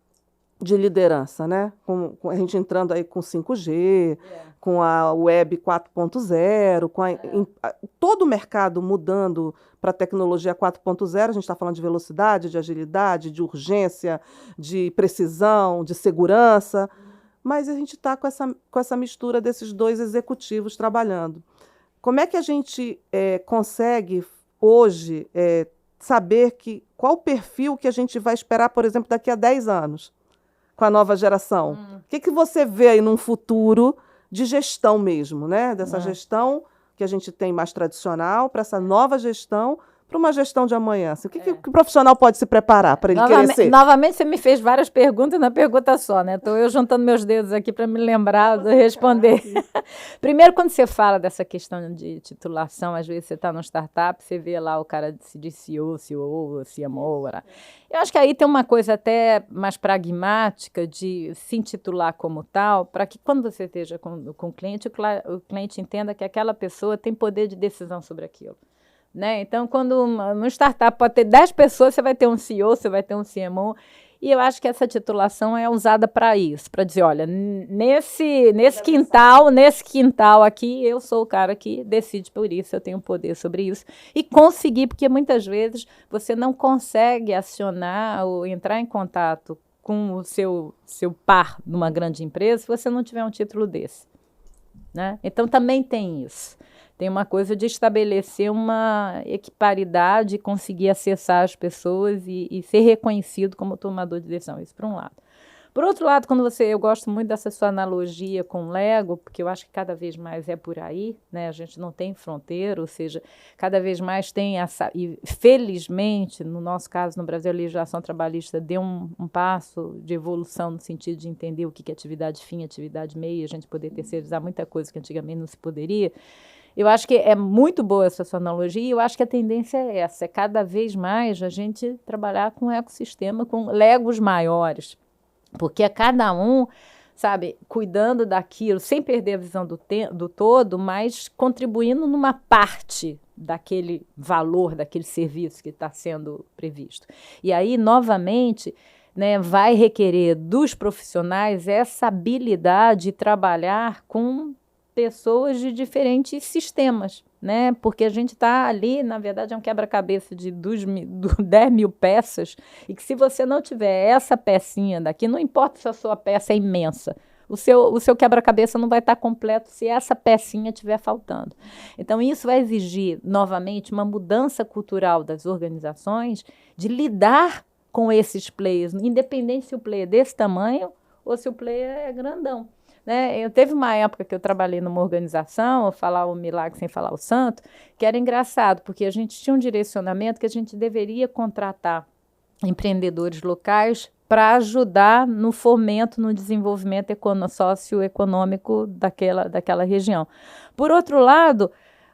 de liderança, né? Com a gente entrando aí com 5G, com a Web 4.0, todo o mercado mudando para a tecnologia 4.0, a gente está falando de velocidade, de agilidade, de urgência, de precisão, de segurança, mas a gente está com essa mistura desses dois executivos trabalhando. Como é que a gente consegue, hoje, saber qual o perfil que a gente vai esperar, por exemplo, daqui a 10 anos? Com a nova geração. O que você vê aí num futuro de gestão mesmo, né? Dessa gestão que a gente tem mais tradicional para essa nova gestão, para uma gestão de amanhã. Assim, o que o profissional pode se preparar para ele crescer? Novamente, você me fez várias perguntas na pergunta só, né? Estou eu juntando meus dedos aqui para me lembrar de responder. Primeiro, quando você fala dessa questão de titulação, às vezes você está num startup, você vê lá o cara de CEO, CMO. Eu acho que aí tem uma coisa até mais pragmática de se intitular como tal, para que quando você esteja com o cliente entenda que aquela pessoa tem poder de decisão sobre aquilo. Né? Então, quando uma startup pode ter 10 pessoas, você vai ter um CEO, você vai ter um CMO, e eu acho que essa titulação é usada para isso, para dizer, olha, nesse quintal aqui, eu sou o cara que decide por isso, eu tenho poder sobre isso, e conseguir, porque muitas vezes você não consegue acionar ou entrar em contato com o seu par numa grande empresa se você não tiver um título desse. Né? Então, também tem isso. Tem uma coisa de estabelecer uma equiparidade, conseguir acessar as pessoas e ser reconhecido como tomador de decisão. Isso por um lado. Por outro lado, eu gosto muito dessa sua analogia com o Lego, porque eu acho que cada vez mais é por aí, né? A gente não tem fronteira, ou seja, cada vez mais tem essa... E felizmente, no nosso caso, no Brasil, a legislação trabalhista deu um passo de evolução no sentido de entender o que é atividade fim, atividade meia, a gente poder terceirizar muita coisa que antigamente não se poderia. Eu acho que é muito boa essa sua analogia e eu acho que a tendência é essa, é cada vez mais a gente trabalhar com um ecossistema, com legos maiores, porque é cada um, sabe, cuidando daquilo, sem perder a visão do todo, mas contribuindo numa parte daquele valor, daquele serviço que está sendo previsto. E aí, novamente, né, vai requerer dos profissionais essa habilidade de trabalhar com pessoas de diferentes sistemas, né? Porque a gente está ali, na verdade, é um quebra-cabeça de 10 mil peças, e que se você não tiver essa pecinha daqui, não importa se a sua peça é imensa, o seu quebra-cabeça não vai estar completo se essa pecinha estiver faltando. Então, isso vai exigir, novamente, uma mudança cultural das organizações de lidar com esses players, independente se o player é desse tamanho ou se o player é grandão. Né? Eu teve uma época que eu trabalhei numa organização, vou falar o milagre sem falar o santo, que era engraçado, porque a gente tinha um direcionamento que a gente deveria contratar empreendedores locais para ajudar no fomento, no desenvolvimento socioeconômico daquela região. Por outro lado,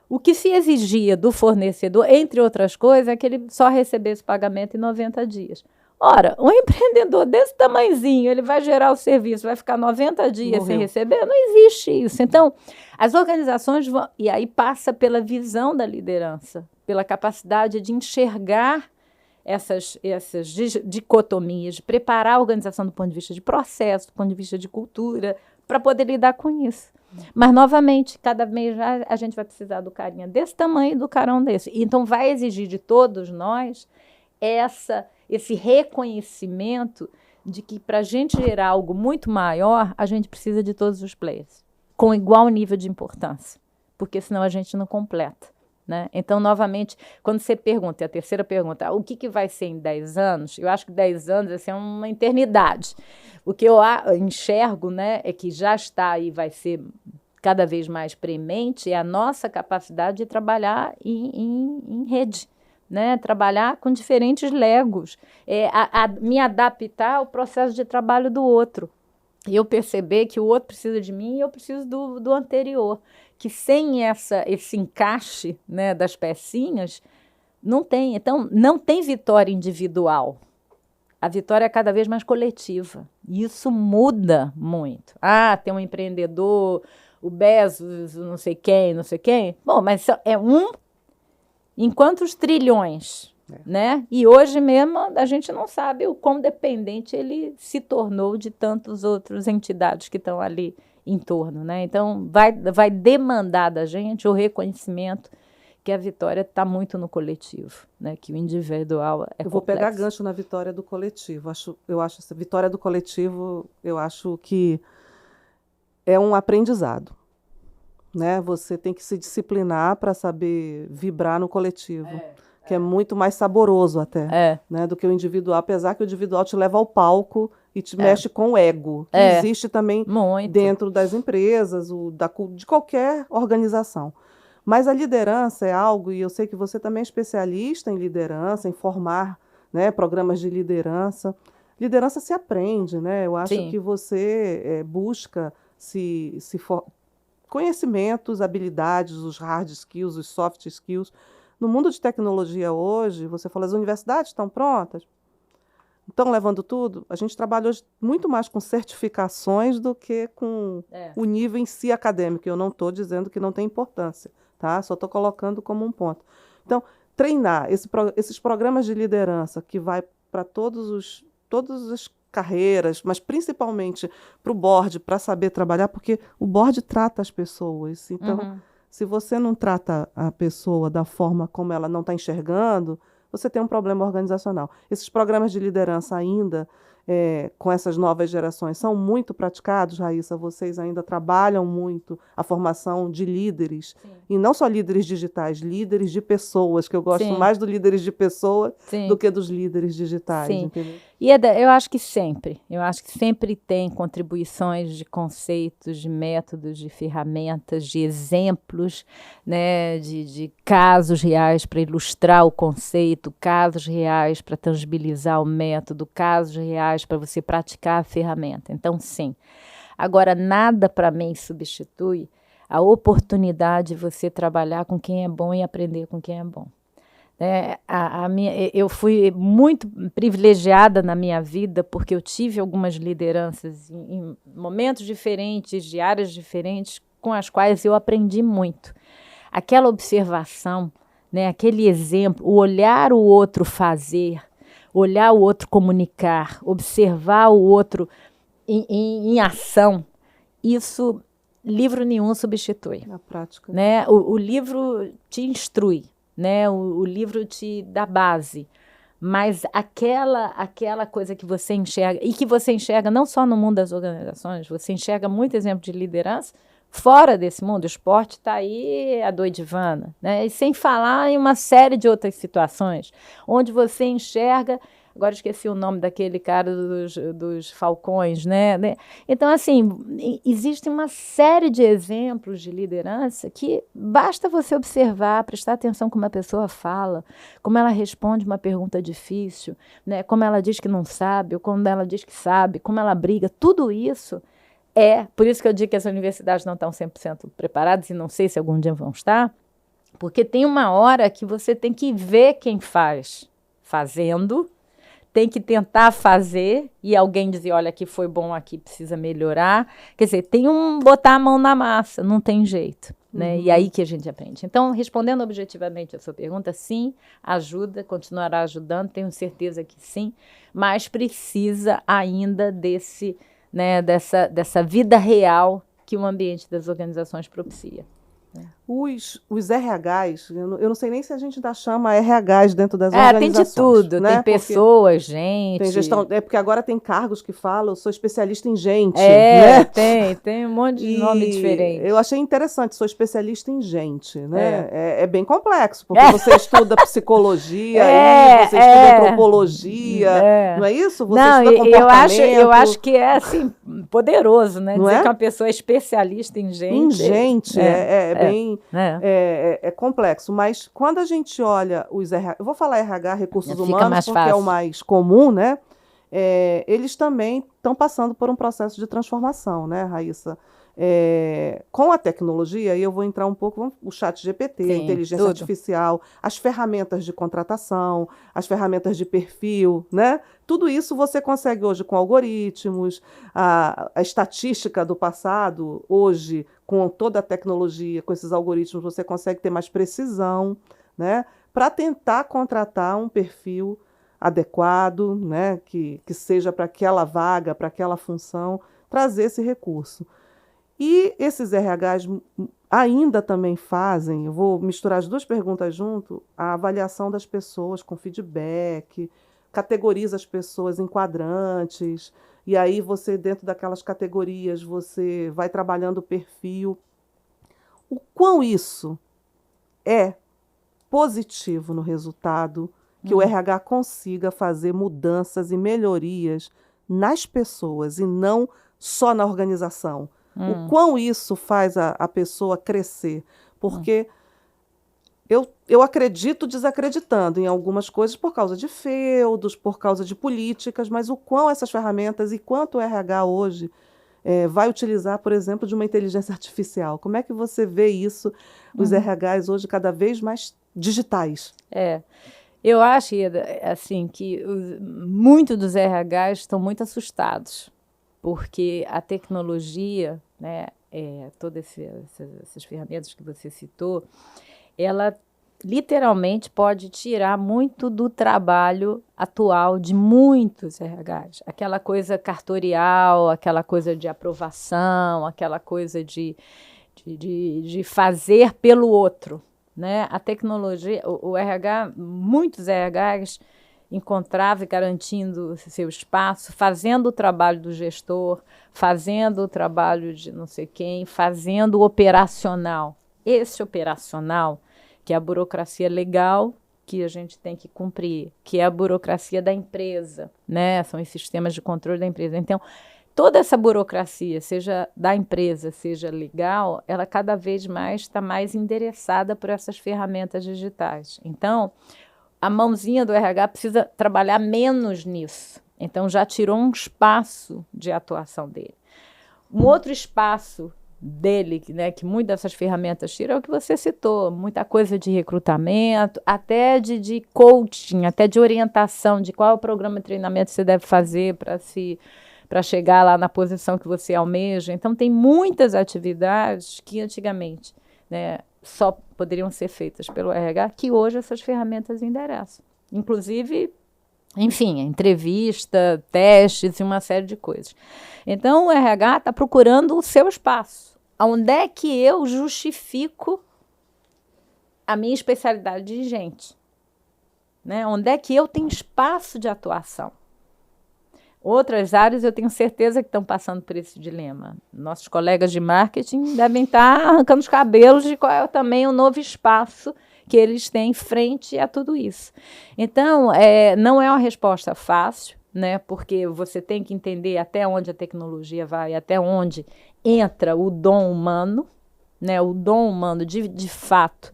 o que se exigia do fornecedor, entre outras coisas, é que ele só recebesse pagamento em 90 dias. Ora, um empreendedor desse tamanhozinho, ele vai gerar o serviço, vai ficar 90 dias sem receber? Não existe isso. Então, as organizações vão... E aí passa pela visão da liderança, pela capacidade de enxergar essas dicotomias, de preparar a organização do ponto de vista de processo, do ponto de vista de cultura, para poder lidar com isso. Mas, novamente, cada vez a gente vai precisar do carinha desse tamanho e do carão desse. Então, vai exigir de todos nós esse reconhecimento de que, para a gente gerar algo muito maior, a gente precisa de todos os players, com igual nível de importância, porque senão a gente não completa. Né? Então, novamente, quando você pergunta, a terceira pergunta, o que vai ser em 10 anos? Eu acho que 10 anos vai ser uma eternidade. O que eu enxergo, né, é que já está e vai ser cada vez mais premente é a nossa capacidade de trabalhar em rede. Né, trabalhar com diferentes legos, me adaptar ao processo de trabalho do outro. eu perceber que o outro precisa de mim e eu preciso do anterior. Que sem esse encaixe, né, das pecinhas, não tem. Então, não tem vitória individual. A vitória é cada vez mais coletiva. E isso muda muito. Tem um empreendedor, o Bezos, não sei quem. Bom, mas é um em quantos trilhões, né? E hoje mesmo a gente não sabe o quão dependente ele se tornou de tantas outras entidades que estão ali em torno, né? Então, vai demandar da gente o reconhecimento que a vitória está muito no coletivo, né? Que o individual é Eu vou complexo. pegar gancho na vitória do coletivo. Eu acho essa vitória do coletivo, eu acho que é um aprendizado, né? Você tem que se disciplinar para saber vibrar no coletivo, que é muito mais saboroso até, né, do que o individual, apesar que o individual te leva ao palco e te mexe com o ego, que existe também muito dentro das empresas, de qualquer organização. Mas a liderança é algo, e eu sei que você também é especialista em liderança, em formar, né, programas de liderança. Liderança se aprende, né? Eu acho que você busca conhecimentos, habilidades, os hard skills, os soft skills. No mundo de tecnologia hoje, você fala, as universidades estão prontas? Estão levando tudo? A gente trabalha hoje muito mais com certificações do que com o nível em si acadêmico. Eu não estou dizendo que não tem importância, tá? Só estou colocando como um ponto. Então, treinar esses programas de liderança que vai para todas as carreiras, mas principalmente para o board, para saber trabalhar, porque o board trata as pessoas. Então, se você não trata a pessoa da forma como ela não está enxergando, você tem um problema organizacional. Esses programas de liderança ainda, com essas novas gerações, são muito praticados, Raíssa? Vocês ainda trabalham muito a formação de líderes, e não só líderes digitais, líderes de pessoas, que eu gosto mais dos líderes de pessoas do que dos líderes digitais. Entendeu? E eu acho que sempre tem contribuições de conceitos, de métodos, de ferramentas, de exemplos, né, de casos reais para ilustrar o conceito, casos reais para tangibilizar o método, casos reais para você praticar a ferramenta. Então, sim. Agora, nada para mim substitui a oportunidade de você trabalhar com quem é bom e aprender com quem é bom. Eu fui muito privilegiada na minha vida porque eu tive algumas lideranças em momentos diferentes, de áreas diferentes, com as quais eu aprendi muito. Aquela observação, né, aquele exemplo, o olhar o outro fazer, olhar o outro comunicar, observar o outro em ação, isso livro nenhum substitui. Na prática. Né? O livro te instrui. Né? O livro te dá base, mas aquela coisa que você enxerga, e que você enxerga não só no mundo das organizações, você enxerga muito exemplo de liderança fora desse mundo. O esporte está aí a doidivana, né? E sem falar em uma série de outras situações, onde você enxerga. Agora esqueci o nome daquele cara dos Falcões, né? Então, assim, existe uma série de exemplos de liderança que basta você observar, prestar atenção como a pessoa fala, como ela responde uma pergunta difícil, né? Como ela diz que não sabe, ou como ela diz que sabe, como ela briga. Tudo isso por isso que eu digo que as universidades não estão 100% preparadas, e não sei se algum dia vão estar, porque tem uma hora que você tem que ver quem fazendo, tem que tentar fazer, e alguém dizer, olha, aqui foi bom, aqui precisa melhorar. Quer dizer, botar a mão na massa, não tem jeito, né? E aí que a gente aprende. Então, respondendo objetivamente a sua pergunta, sim, ajuda, continuará ajudando, tenho certeza que sim, mas precisa ainda dessa vida real que o ambiente das organizações propicia. Os RHs, eu não sei nem se a gente ainda chama RHs dentro das organizações. Tem de tudo, né? Tem pessoas, gente. Tem gestão, porque agora tem cargos que falam, eu sou especialista em gente. Né? Tem um monte de nome diferente. Eu achei interessante, sou especialista em gente, né? É bem complexo, porque você estuda psicologia, você estuda antropologia, não é isso? Você estuda comportamento. Eu acho que é assim, poderoso, né? Dizer que uma pessoa é especialista em gente. Em gente, é complexo, mas quando a gente olha os RH, eu vou falar RH, recursos humanos, porque é o mais comum, né? eles também estão passando por um processo de transformação, né, Raíssa? Com a tecnologia, e eu vou entrar um pouco, o chat GPT, a Sim, inteligência tudo. artificial, as ferramentas de contratação, as ferramentas de perfil, né? Tudo isso você consegue hoje com algoritmos, a estatística do passado, hoje, com toda a tecnologia, com esses algoritmos, você consegue ter mais precisão, né? Para tentar contratar um perfil adequado, né? Que seja para aquela vaga, para aquela função, trazer esse recurso. E esses RHs ainda também fazem, eu vou misturar as duas perguntas junto, a avaliação das pessoas com feedback, categoriza as pessoas em quadrantes, e aí você, dentro daquelas categorias, você vai trabalhando o perfil. O quão isso é positivo no resultado, que o RH consiga fazer mudanças e melhorias nas pessoas e não só na organização. O quão isso faz a pessoa crescer. Porque eu acredito desacreditando em algumas coisas por causa de feudos, por causa de políticas, mas o quão essas ferramentas e quanto o RH hoje vai utilizar, por exemplo, de uma inteligência artificial. Como é que você vê isso, os RHs hoje cada vez mais digitais? Eu acho, Ieda, assim, que muitos dos RHs estão muito assustados, porque a tecnologia, né, todas essas ferramentas que você citou, ela literalmente pode tirar muito do trabalho atual de muitos RHs. Aquela coisa cartorial, aquela coisa de aprovação, aquela coisa de fazer pelo outro. Né? A tecnologia, o RH, muitos RHs encontravam e garantindo seu espaço, fazendo o trabalho do gestor, fazendo o trabalho de não sei quem, fazendo o operacional. Esse operacional, que é a burocracia legal que a gente tem que cumprir, que é a burocracia da empresa, né? São os sistemas de controle da empresa. Então, toda essa burocracia, seja da empresa, seja legal, ela cada vez mais está mais endereçada por essas ferramentas digitais. Então, a mãozinha do RH precisa trabalhar menos nisso. Então, já tirou um espaço de atuação dele. Um outro espaço dele, né, que muitas dessas ferramentas tiram, é o que você citou, muita coisa de recrutamento, até de coaching, até de orientação, de qual é o programa de treinamento que você deve fazer para chegar lá na posição que você almeja. Então, tem muitas atividades que antigamente, né, só poderiam ser feitas pelo RH, que hoje essas ferramentas endereçam. Inclusive, enfim, entrevista, testes e uma série de coisas. Então, o RH está procurando o seu espaço. Onde é que eu justifico a minha especialidade de gente? Né? Onde é que eu tenho espaço de atuação? Outras áreas eu tenho certeza que estão passando por esse dilema. Nossos colegas de marketing devem estar arrancando os cabelos de qual é também o novo espaço que eles têm frente a tudo isso. Então, não é uma resposta fácil, né? Porque você tem que entender até onde a tecnologia vai, até onde entra o dom humano, né? O dom humano de fato,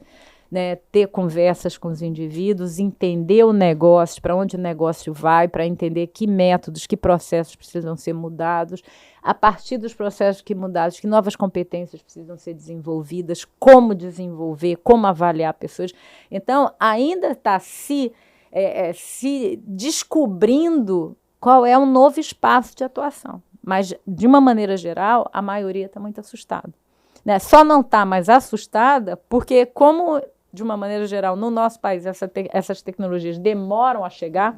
né, ter conversas com os indivíduos, entender o negócio, para onde o negócio vai, para entender que métodos, que processos precisam ser mudados, a partir dos processos que mudados, que novas competências precisam ser desenvolvidas, como desenvolver, como avaliar pessoas. Então, ainda está se descobrindo qual é um novo espaço de atuação. Mas, de uma maneira geral, a maioria está muito assustada. Né? Só não está mais assustada porque, como, de uma maneira geral, no nosso país, essas tecnologias demoram a chegar,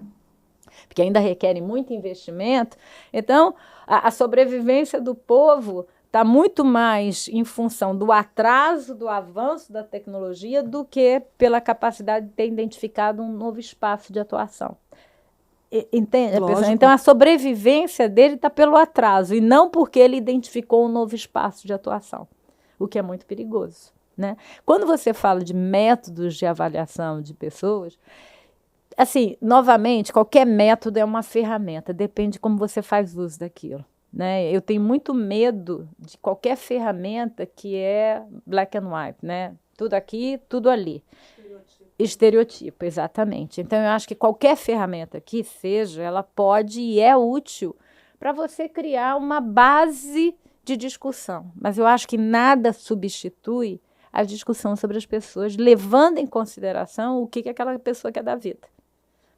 porque ainda requerem muito investimento, então a sobrevivência do povo está muito mais em função do atraso, do avanço da tecnologia, do que pela capacidade de ter identificado um novo espaço de atuação. Entende? Então, a sobrevivência dele está pelo atraso, e não porque ele identificou um novo espaço de atuação, o que é muito perigoso. Né? Quando você fala de métodos de avaliação de pessoas, assim, novamente, qualquer método é uma ferramenta, depende de como você faz uso daquilo. Né? Eu tenho muito medo de qualquer ferramenta que é black and white, né? Tudo aqui, tudo ali. Estereotipo, exatamente. Então, eu acho que qualquer ferramenta que seja, ela pode e é útil para você criar uma base de discussão. Mas eu acho que nada substitui a discussão sobre as pessoas, levando em consideração o que aquela pessoa quer da vida.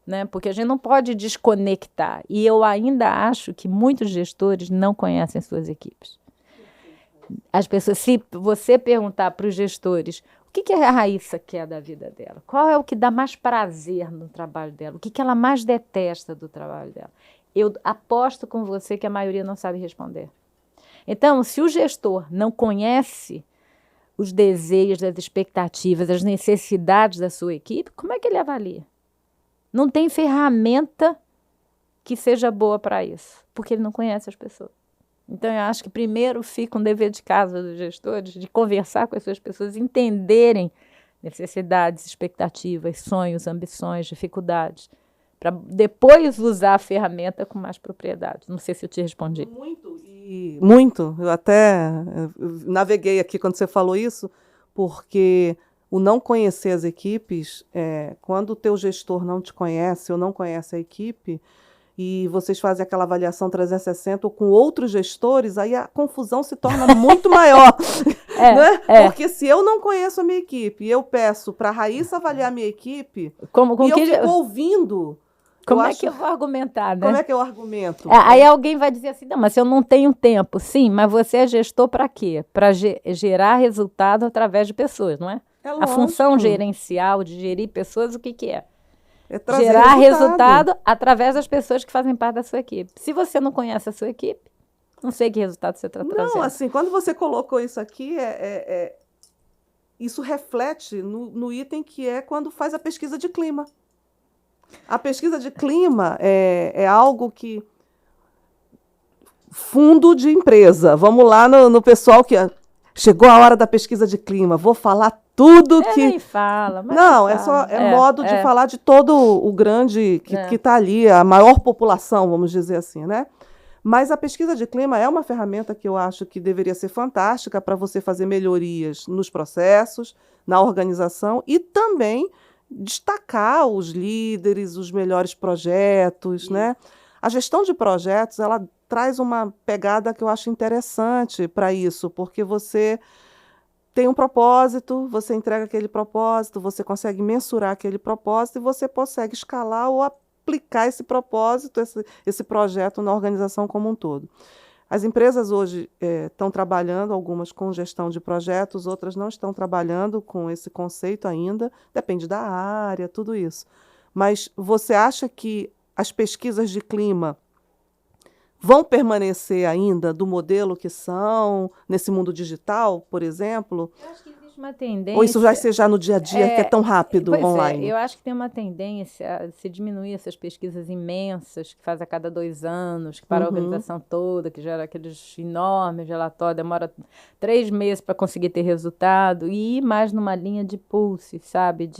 Né? Porque a gente não pode desconectar. E eu ainda acho que muitos gestores não conhecem suas equipes. As pessoas, se você perguntar para os gestores o que a Raíssa quer da vida dela, qual é o que dá mais prazer no trabalho dela, o que ela mais detesta do trabalho dela, eu aposto com você que a maioria não sabe responder. Então, se o gestor não conhece os desejos, as expectativas, as necessidades da sua equipe, como é que ele avalia? Não tem ferramenta que seja boa para isso, porque ele não conhece as pessoas. Então, eu acho que primeiro fica um dever de casa dos gestores de conversar com as suas pessoas, entenderem necessidades, expectativas, sonhos, ambições, dificuldades, para depois usar a ferramenta com mais propriedade. Não sei se eu te respondi. Muito. Eu até naveguei aqui quando você falou isso, porque o não conhecer as equipes, quando o teu gestor não te conhece ou não conhece a equipe, e vocês fazem aquela avaliação 360 ou com outros gestores, aí a confusão se torna muito maior. Né? Porque se eu não conheço a minha equipe e eu peço para a Raíssa avaliar a minha equipe, e eu fico ouvindo... Como é que eu vou argumentar, né? Como é que eu argumento? Aí alguém vai dizer assim, não, mas eu não tenho tempo. Sim, mas você é gestor para quê? Para gerar resultado através de pessoas, não é? A função gerencial de gerir pessoas, o que é? Gerar resultado através das pessoas que fazem parte da sua equipe. Se você não conhece a sua equipe, não sei que resultado você está trazendo. Não, assim, quando você colocou isso aqui, isso reflete no item que é quando faz a pesquisa de clima. A pesquisa de clima é algo que... Fundo de empresa. Vamos lá no pessoal que... Chegou a hora da pesquisa de clima. Vou falar tudo que... Nem fala. Mas não, modo de falar de todo o grande que está ali, a maior população, vamos dizer assim, né? Mas a pesquisa de clima é uma ferramenta que eu acho que deveria ser fantástica para você fazer melhorias nos processos, na organização e também destacar os líderes, os melhores projetos, né? A gestão de projetos, ela traz uma pegada que eu acho interessante para isso, porque você tem um propósito, você entrega aquele propósito, você consegue mensurar aquele propósito e você consegue escalar ou aplicar esse propósito, esse projeto na organização como um todo. As empresas hoje estão trabalhando, algumas com gestão de projetos, outras não estão trabalhando com esse conceito ainda, depende da área, tudo isso. Mas você acha que as pesquisas de clima vão permanecer ainda do modelo que são, nesse mundo digital, por exemplo? Eu acho que existe uma tendência... Ou isso vai ser já no dia a dia, que é tão rápido online? Eu acho que tem uma tendência a se diminuir essas pesquisas imensas, que faz a cada 2 anos, que para a organização toda, que gera aqueles enormes relatórios, demora 3 meses para conseguir ter resultado, e ir mais numa linha de pulse, sabe?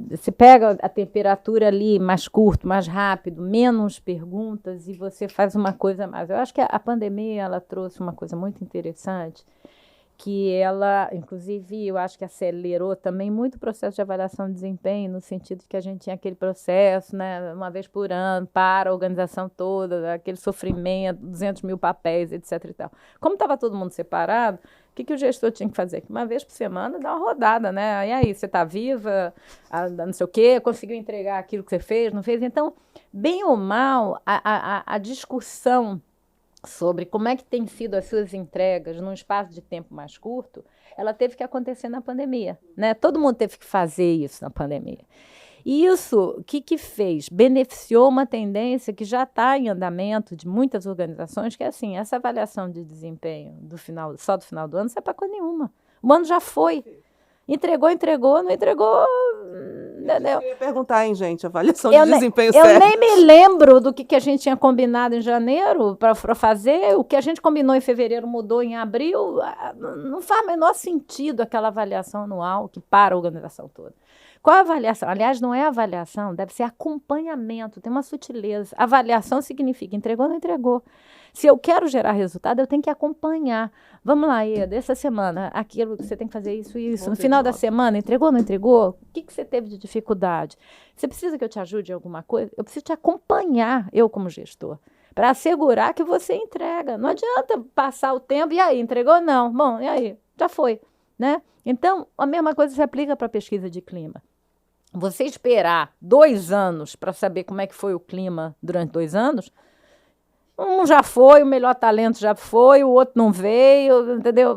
Você pega a temperatura ali mais curto, mais rápido, menos perguntas e você faz uma coisa mais. Eu acho que a pandemia ela trouxe uma coisa muito interessante, que ela, inclusive, eu acho que acelerou também muito o processo de avaliação de desempenho, no sentido de que a gente tinha aquele processo, né, uma vez por ano, para a organização toda, aquele sofrimento, 200 mil papéis, etc. e tal. Como estava todo mundo separado, o que o gestor tinha que fazer? Uma vez por semana, dar uma rodada, né? E aí, você está viva, não sei o quê, conseguiu entregar aquilo que você fez, não fez? Então, bem ou mal, a discussão sobre como é que tem sido as suas entregas num espaço de tempo mais curto, ela teve que acontecer na pandemia, né? Todo mundo teve que fazer isso na pandemia. E isso, o que fez? Beneficiou uma tendência que já está em andamento de muitas organizações, que é assim, essa avaliação de desempenho só do final do ano não serve para coisa nenhuma. O ano já foi. Entregou, não entregou... Eu ia perguntar, hein, gente, avaliação de desempenho serve. Eu nem me lembro do que a gente tinha combinado em janeiro para fazer. O que a gente combinou em fevereiro mudou em abril. Não faz o menor sentido aquela avaliação anual que para a organização toda. Qual a avaliação? Aliás, não é avaliação, deve ser acompanhamento, tem uma sutileza. Avaliação significa entregou ou não entregou. Se eu quero gerar resultado, eu tenho que acompanhar. Vamos lá, Ieda, essa semana, aquilo que você tem que fazer isso e isso. No final da semana, entregou, não entregou? O que você teve de dificuldade? Você precisa que eu te ajude em alguma coisa? Eu preciso te acompanhar, eu como gestor, para assegurar que você entrega. Não adianta passar o tempo, e aí, entregou? Não. Bom, e aí? Já foi, né? Então, a mesma coisa se aplica para a pesquisa de clima. Você esperar 2 anos para saber como é que foi o clima durante 2 anos, um já foi, o melhor talento já foi, o outro não veio, entendeu?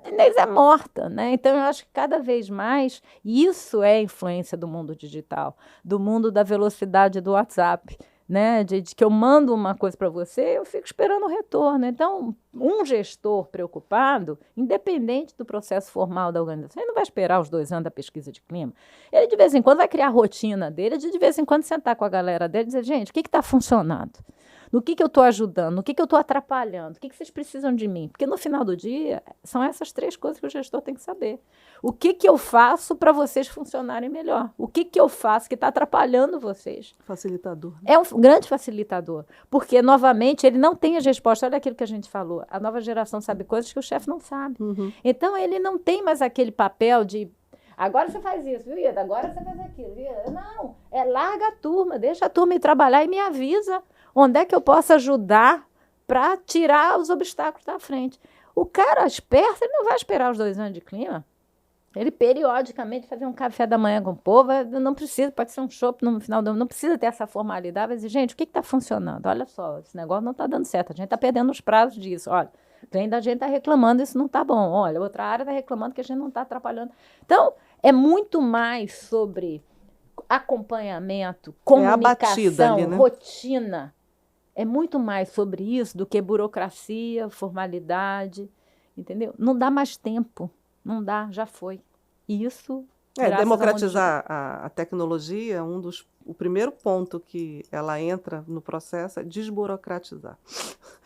Inês é morta, né? Então, eu acho que cada vez mais isso é influência do mundo digital, do mundo da velocidade do WhatsApp, né? De que eu mando uma coisa para você, eu fico esperando o retorno. Então, um gestor preocupado, independente do processo formal da organização, ele não vai esperar os 2 anos da pesquisa de clima. Ele, de vez em quando, vai criar a rotina dele, de vez em quando sentar com a galera dele e dizer, gente, o que está funcionando? No que eu estou ajudando? No que eu estou atrapalhando? O que vocês precisam de mim? Porque no final do dia, são essas 3 coisas que o gestor tem que saber. O que eu faço para vocês funcionarem melhor? O que eu faço que está atrapalhando vocês? Facilitador. É um grande facilitador. Porque, novamente, ele não tem as respostas. Olha aquilo que a gente falou. A nova geração sabe coisas que o chefe não sabe. Uhum. Então, ele não tem mais aquele papel de... Agora você faz isso, viu, Ieda? Agora você faz aquilo. Ieda? Não, larga a turma, deixa a turma ir trabalhar e me avisa onde é que eu posso ajudar para tirar os obstáculos da frente. O cara esperto, ele não vai esperar os 2 anos de clima. Ele, periodicamente, fazer um café da manhã com o povo, não precisa, pode ser um chopp no final do ano, não precisa ter essa formalidade. Vai dizer, gente, o que está funcionando? Olha só, esse negócio não está dando certo, a gente está perdendo os prazos disso. Olha, o cliente da gente está reclamando, isso não está bom. Olha, outra área está reclamando que a gente não está atrapalhando. Então, é muito mais sobre acompanhamento, comunicação, ali, né? Rotina. É muito mais sobre isso do que burocracia, formalidade, entendeu? Não dá mais tempo, não dá, já foi. E isso... democratizar a tecnologia, o primeiro ponto que ela entra no processo é desburocratizar.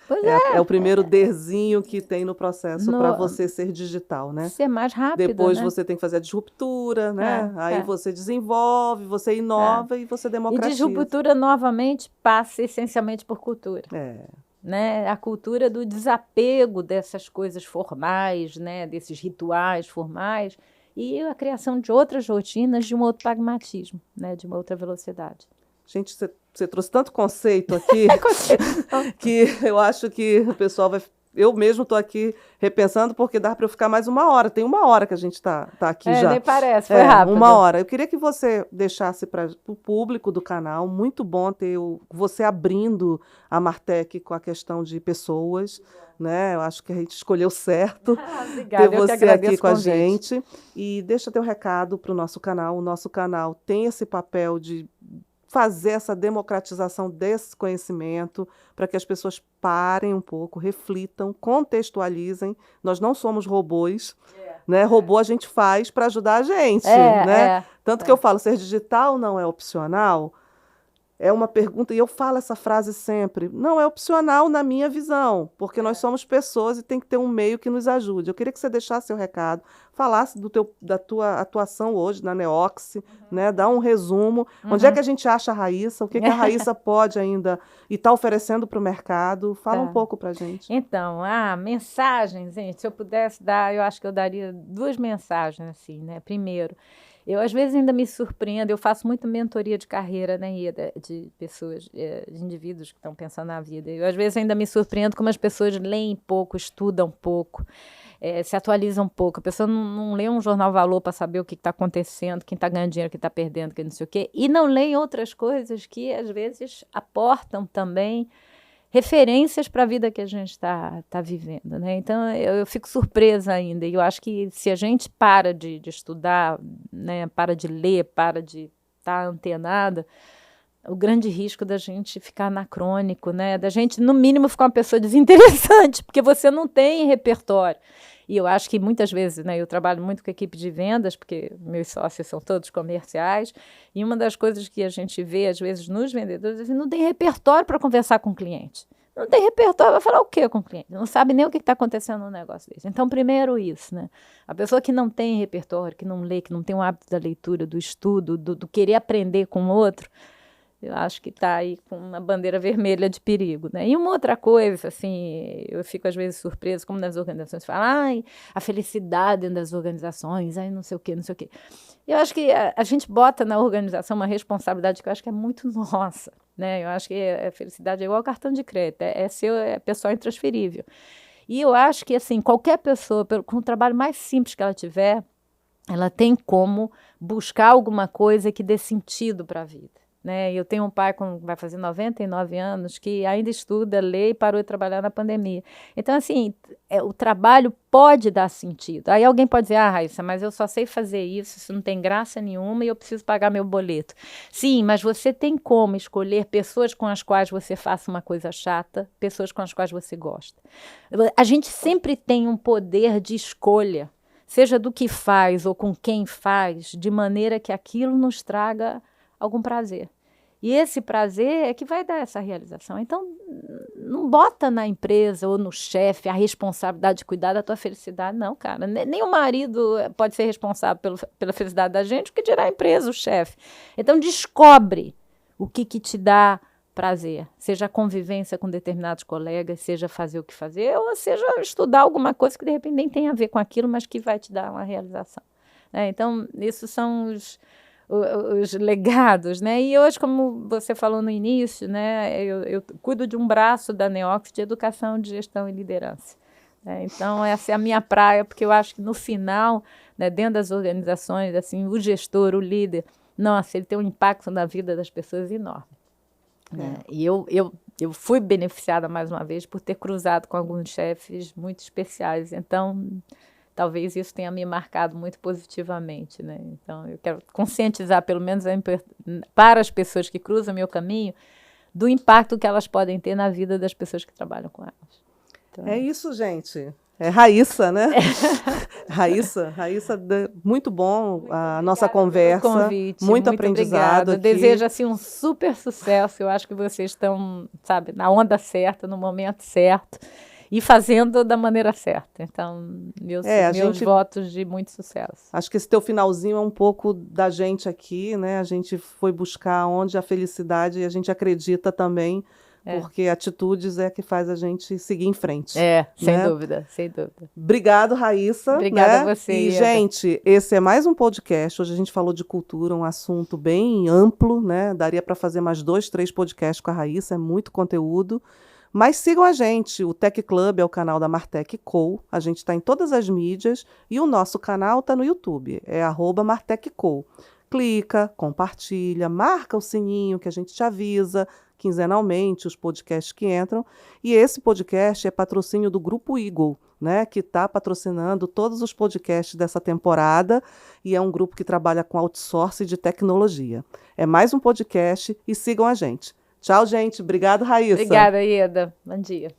Pois é o primeiro derzinho que tem no processo para você ser digital, né? Ser mais rápido, depois, né? Você tem que fazer a disruptura, né? Aí você desenvolve, você inova e você democratiza. E disruptura, novamente, passa essencialmente por cultura. Né? A cultura do desapego dessas coisas formais, né? Desses rituais formais, e a criação de outras rotinas, de um outro pragmatismo, né? De uma outra velocidade. Gente, você trouxe tanto conceito aqui que eu acho que o pessoal vai... Eu mesmo estou aqui repensando, porque dá para eu ficar mais 1 hora. Tem 1 hora que a gente está aqui já. Nem parece, foi rápido. 1 hora. Eu queria que você deixasse para o público do canal, muito bom ter você abrindo a Martech com a questão de pessoas, né? Eu acho que a gente escolheu certo obrigada, ter você aqui com a gente. E deixa teu recado para o nosso canal. O nosso canal tem esse papel de fazer essa democratização desse conhecimento para que as pessoas parem um pouco, reflitam, contextualizem. Nós não somos robôs, né? Robô a gente faz para ajudar a gente, né? Tanto que eu falo, ser digital não é opcional. É uma pergunta, e eu falo essa frase sempre, não é opcional na minha visão, porque nós somos pessoas e tem que ter um meio que nos ajude. Eu queria que você deixasse seu recado, falasse da tua atuação hoje na Neox, né? Dá um resumo. Onde é que a gente acha a Raíssa? O que a Raíssa pode ainda e está oferecendo para o mercado? Fala um pouco para a gente. Então, mensagens, gente, se eu pudesse dar, eu acho que eu daria 2 mensagens, assim, né? Primeiro, eu, às vezes, ainda me surpreendo, eu faço muita mentoria de carreira, né, de pessoas, de indivíduos que estão pensando na vida. Eu, às vezes, ainda me surpreendo como as pessoas leem pouco, estudam pouco, se atualizam pouco. A pessoa não lê um jornal Valor para saber o que está acontecendo, quem está ganhando dinheiro, quem está perdendo, quem não sei o quê, e não lê outras coisas que, às vezes, aportam também referências para a vida que a gente está vivendo, né? Então, eu fico surpresa ainda. E eu acho que se a gente para de estudar, né, para de ler, para de estar antenada, o grande risco da gente ficar anacrônico, né? Da gente, no mínimo, ficar uma pessoa desinteressante, porque você não tem repertório. E eu acho que muitas vezes, né, eu trabalho muito com a equipe de vendas, porque meus sócios são todos comerciais, e uma das coisas que a gente vê, às vezes, nos vendedores, é que não tem repertório para conversar com o cliente. Não tem repertório, vai falar o quê com o cliente? Não sabe nem o que está acontecendo no negócio desse. Então, primeiro isso, né? A pessoa que não tem repertório, que não lê, que não tem o hábito da leitura, do estudo, do querer aprender com o outro, eu acho que está aí com uma bandeira vermelha de perigo, né? E uma outra coisa, assim, eu fico às vezes surpresa, como nas organizações falam, ai, a felicidade dentro das organizações, ai, não sei o quê, não sei o quê. Eu acho que a gente bota na organização uma responsabilidade que eu acho que é muito nossa, né? Eu acho que a felicidade é igual ao cartão de crédito, é pessoal intransferível. E eu acho que, assim, qualquer pessoa, com o trabalho mais simples que ela tiver, ela tem como buscar alguma coisa que dê sentido para a vida, né? Eu tenho um pai que vai fazer 99 anos que ainda estuda, lê e parou de trabalhar na pandemia. Então, assim, o trabalho pode dar sentido. Aí alguém pode dizer, Raíssa, mas eu só sei fazer isso não tem graça nenhuma e eu preciso pagar meu boleto. Sim, mas você tem como escolher pessoas com as quais você faça uma coisa chata, pessoas com as quais você gosta. A gente sempre tem um poder de escolha, seja do que faz ou com quem faz, de maneira que aquilo nos traga algum prazer. E esse prazer é que vai dar essa realização. Então, não bota na empresa ou no chefe a responsabilidade de cuidar da tua felicidade, não, cara. Nem o marido pode ser responsável pela felicidade da gente, o que dirá a empresa, o chefe. Então, descobre o que te dá prazer, seja a convivência com determinados colegas, seja fazer o que fazer, ou seja estudar alguma coisa que de repente nem tem a ver com aquilo, mas que vai te dar uma realização. Então, esses são os legados, né? E hoje, como você falou no início, né, eu cuido de um braço da NEOX de educação, de gestão e liderança. Né? Então, essa é a minha praia, porque eu acho que no final, né, dentro das organizações, assim, o gestor, o líder, nossa, ele tem um impacto na vida das pessoas enorme. Né? E eu fui beneficiada, mais uma vez, por ter cruzado com alguns chefes muito especiais. Então, talvez isso tenha me marcado muito positivamente. Né? Então, eu quero conscientizar, pelo menos, para as pessoas que cruzam meu caminho, do impacto que elas podem ter na vida das pessoas que trabalham com elas. Então, é isso, gente. É Raíssa, né? Raíssa, muito bom a nossa conversa. Convite, muito aprendizado aqui. Desejo assim, um super sucesso. Eu acho que vocês estão, sabe, na onda certa, no momento certo e fazendo da maneira certa. Então, meus votos de muito sucesso. Acho que esse teu finalzinho é um pouco da gente aqui, né? A gente foi buscar onde a felicidade e a gente acredita também. Porque atitudes é que faz a gente seguir em frente. Sem dúvida, sem dúvida. Obrigado, Raíssa. Obrigada a você. E, gente, esse é mais um podcast. Hoje a gente falou de cultura, um assunto bem amplo, né? Daria para fazer mais 2, 3 podcasts com a Raíssa, é muito conteúdo. Mas sigam a gente, o Tech Club é o canal da Martech Co. A gente está em todas as mídias e o nosso canal está no YouTube, é @MartechCo. Clica, compartilha, marca o sininho que a gente te avisa quinzenalmente os podcasts que entram. E esse podcast é patrocínio do Grupo Eagle, né, que está patrocinando todos os podcasts dessa temporada e é um grupo que trabalha com outsourcing de tecnologia. É mais um podcast e sigam a gente. Tchau, gente. Obrigado, Raíssa. Obrigada, Ieda. Bom dia.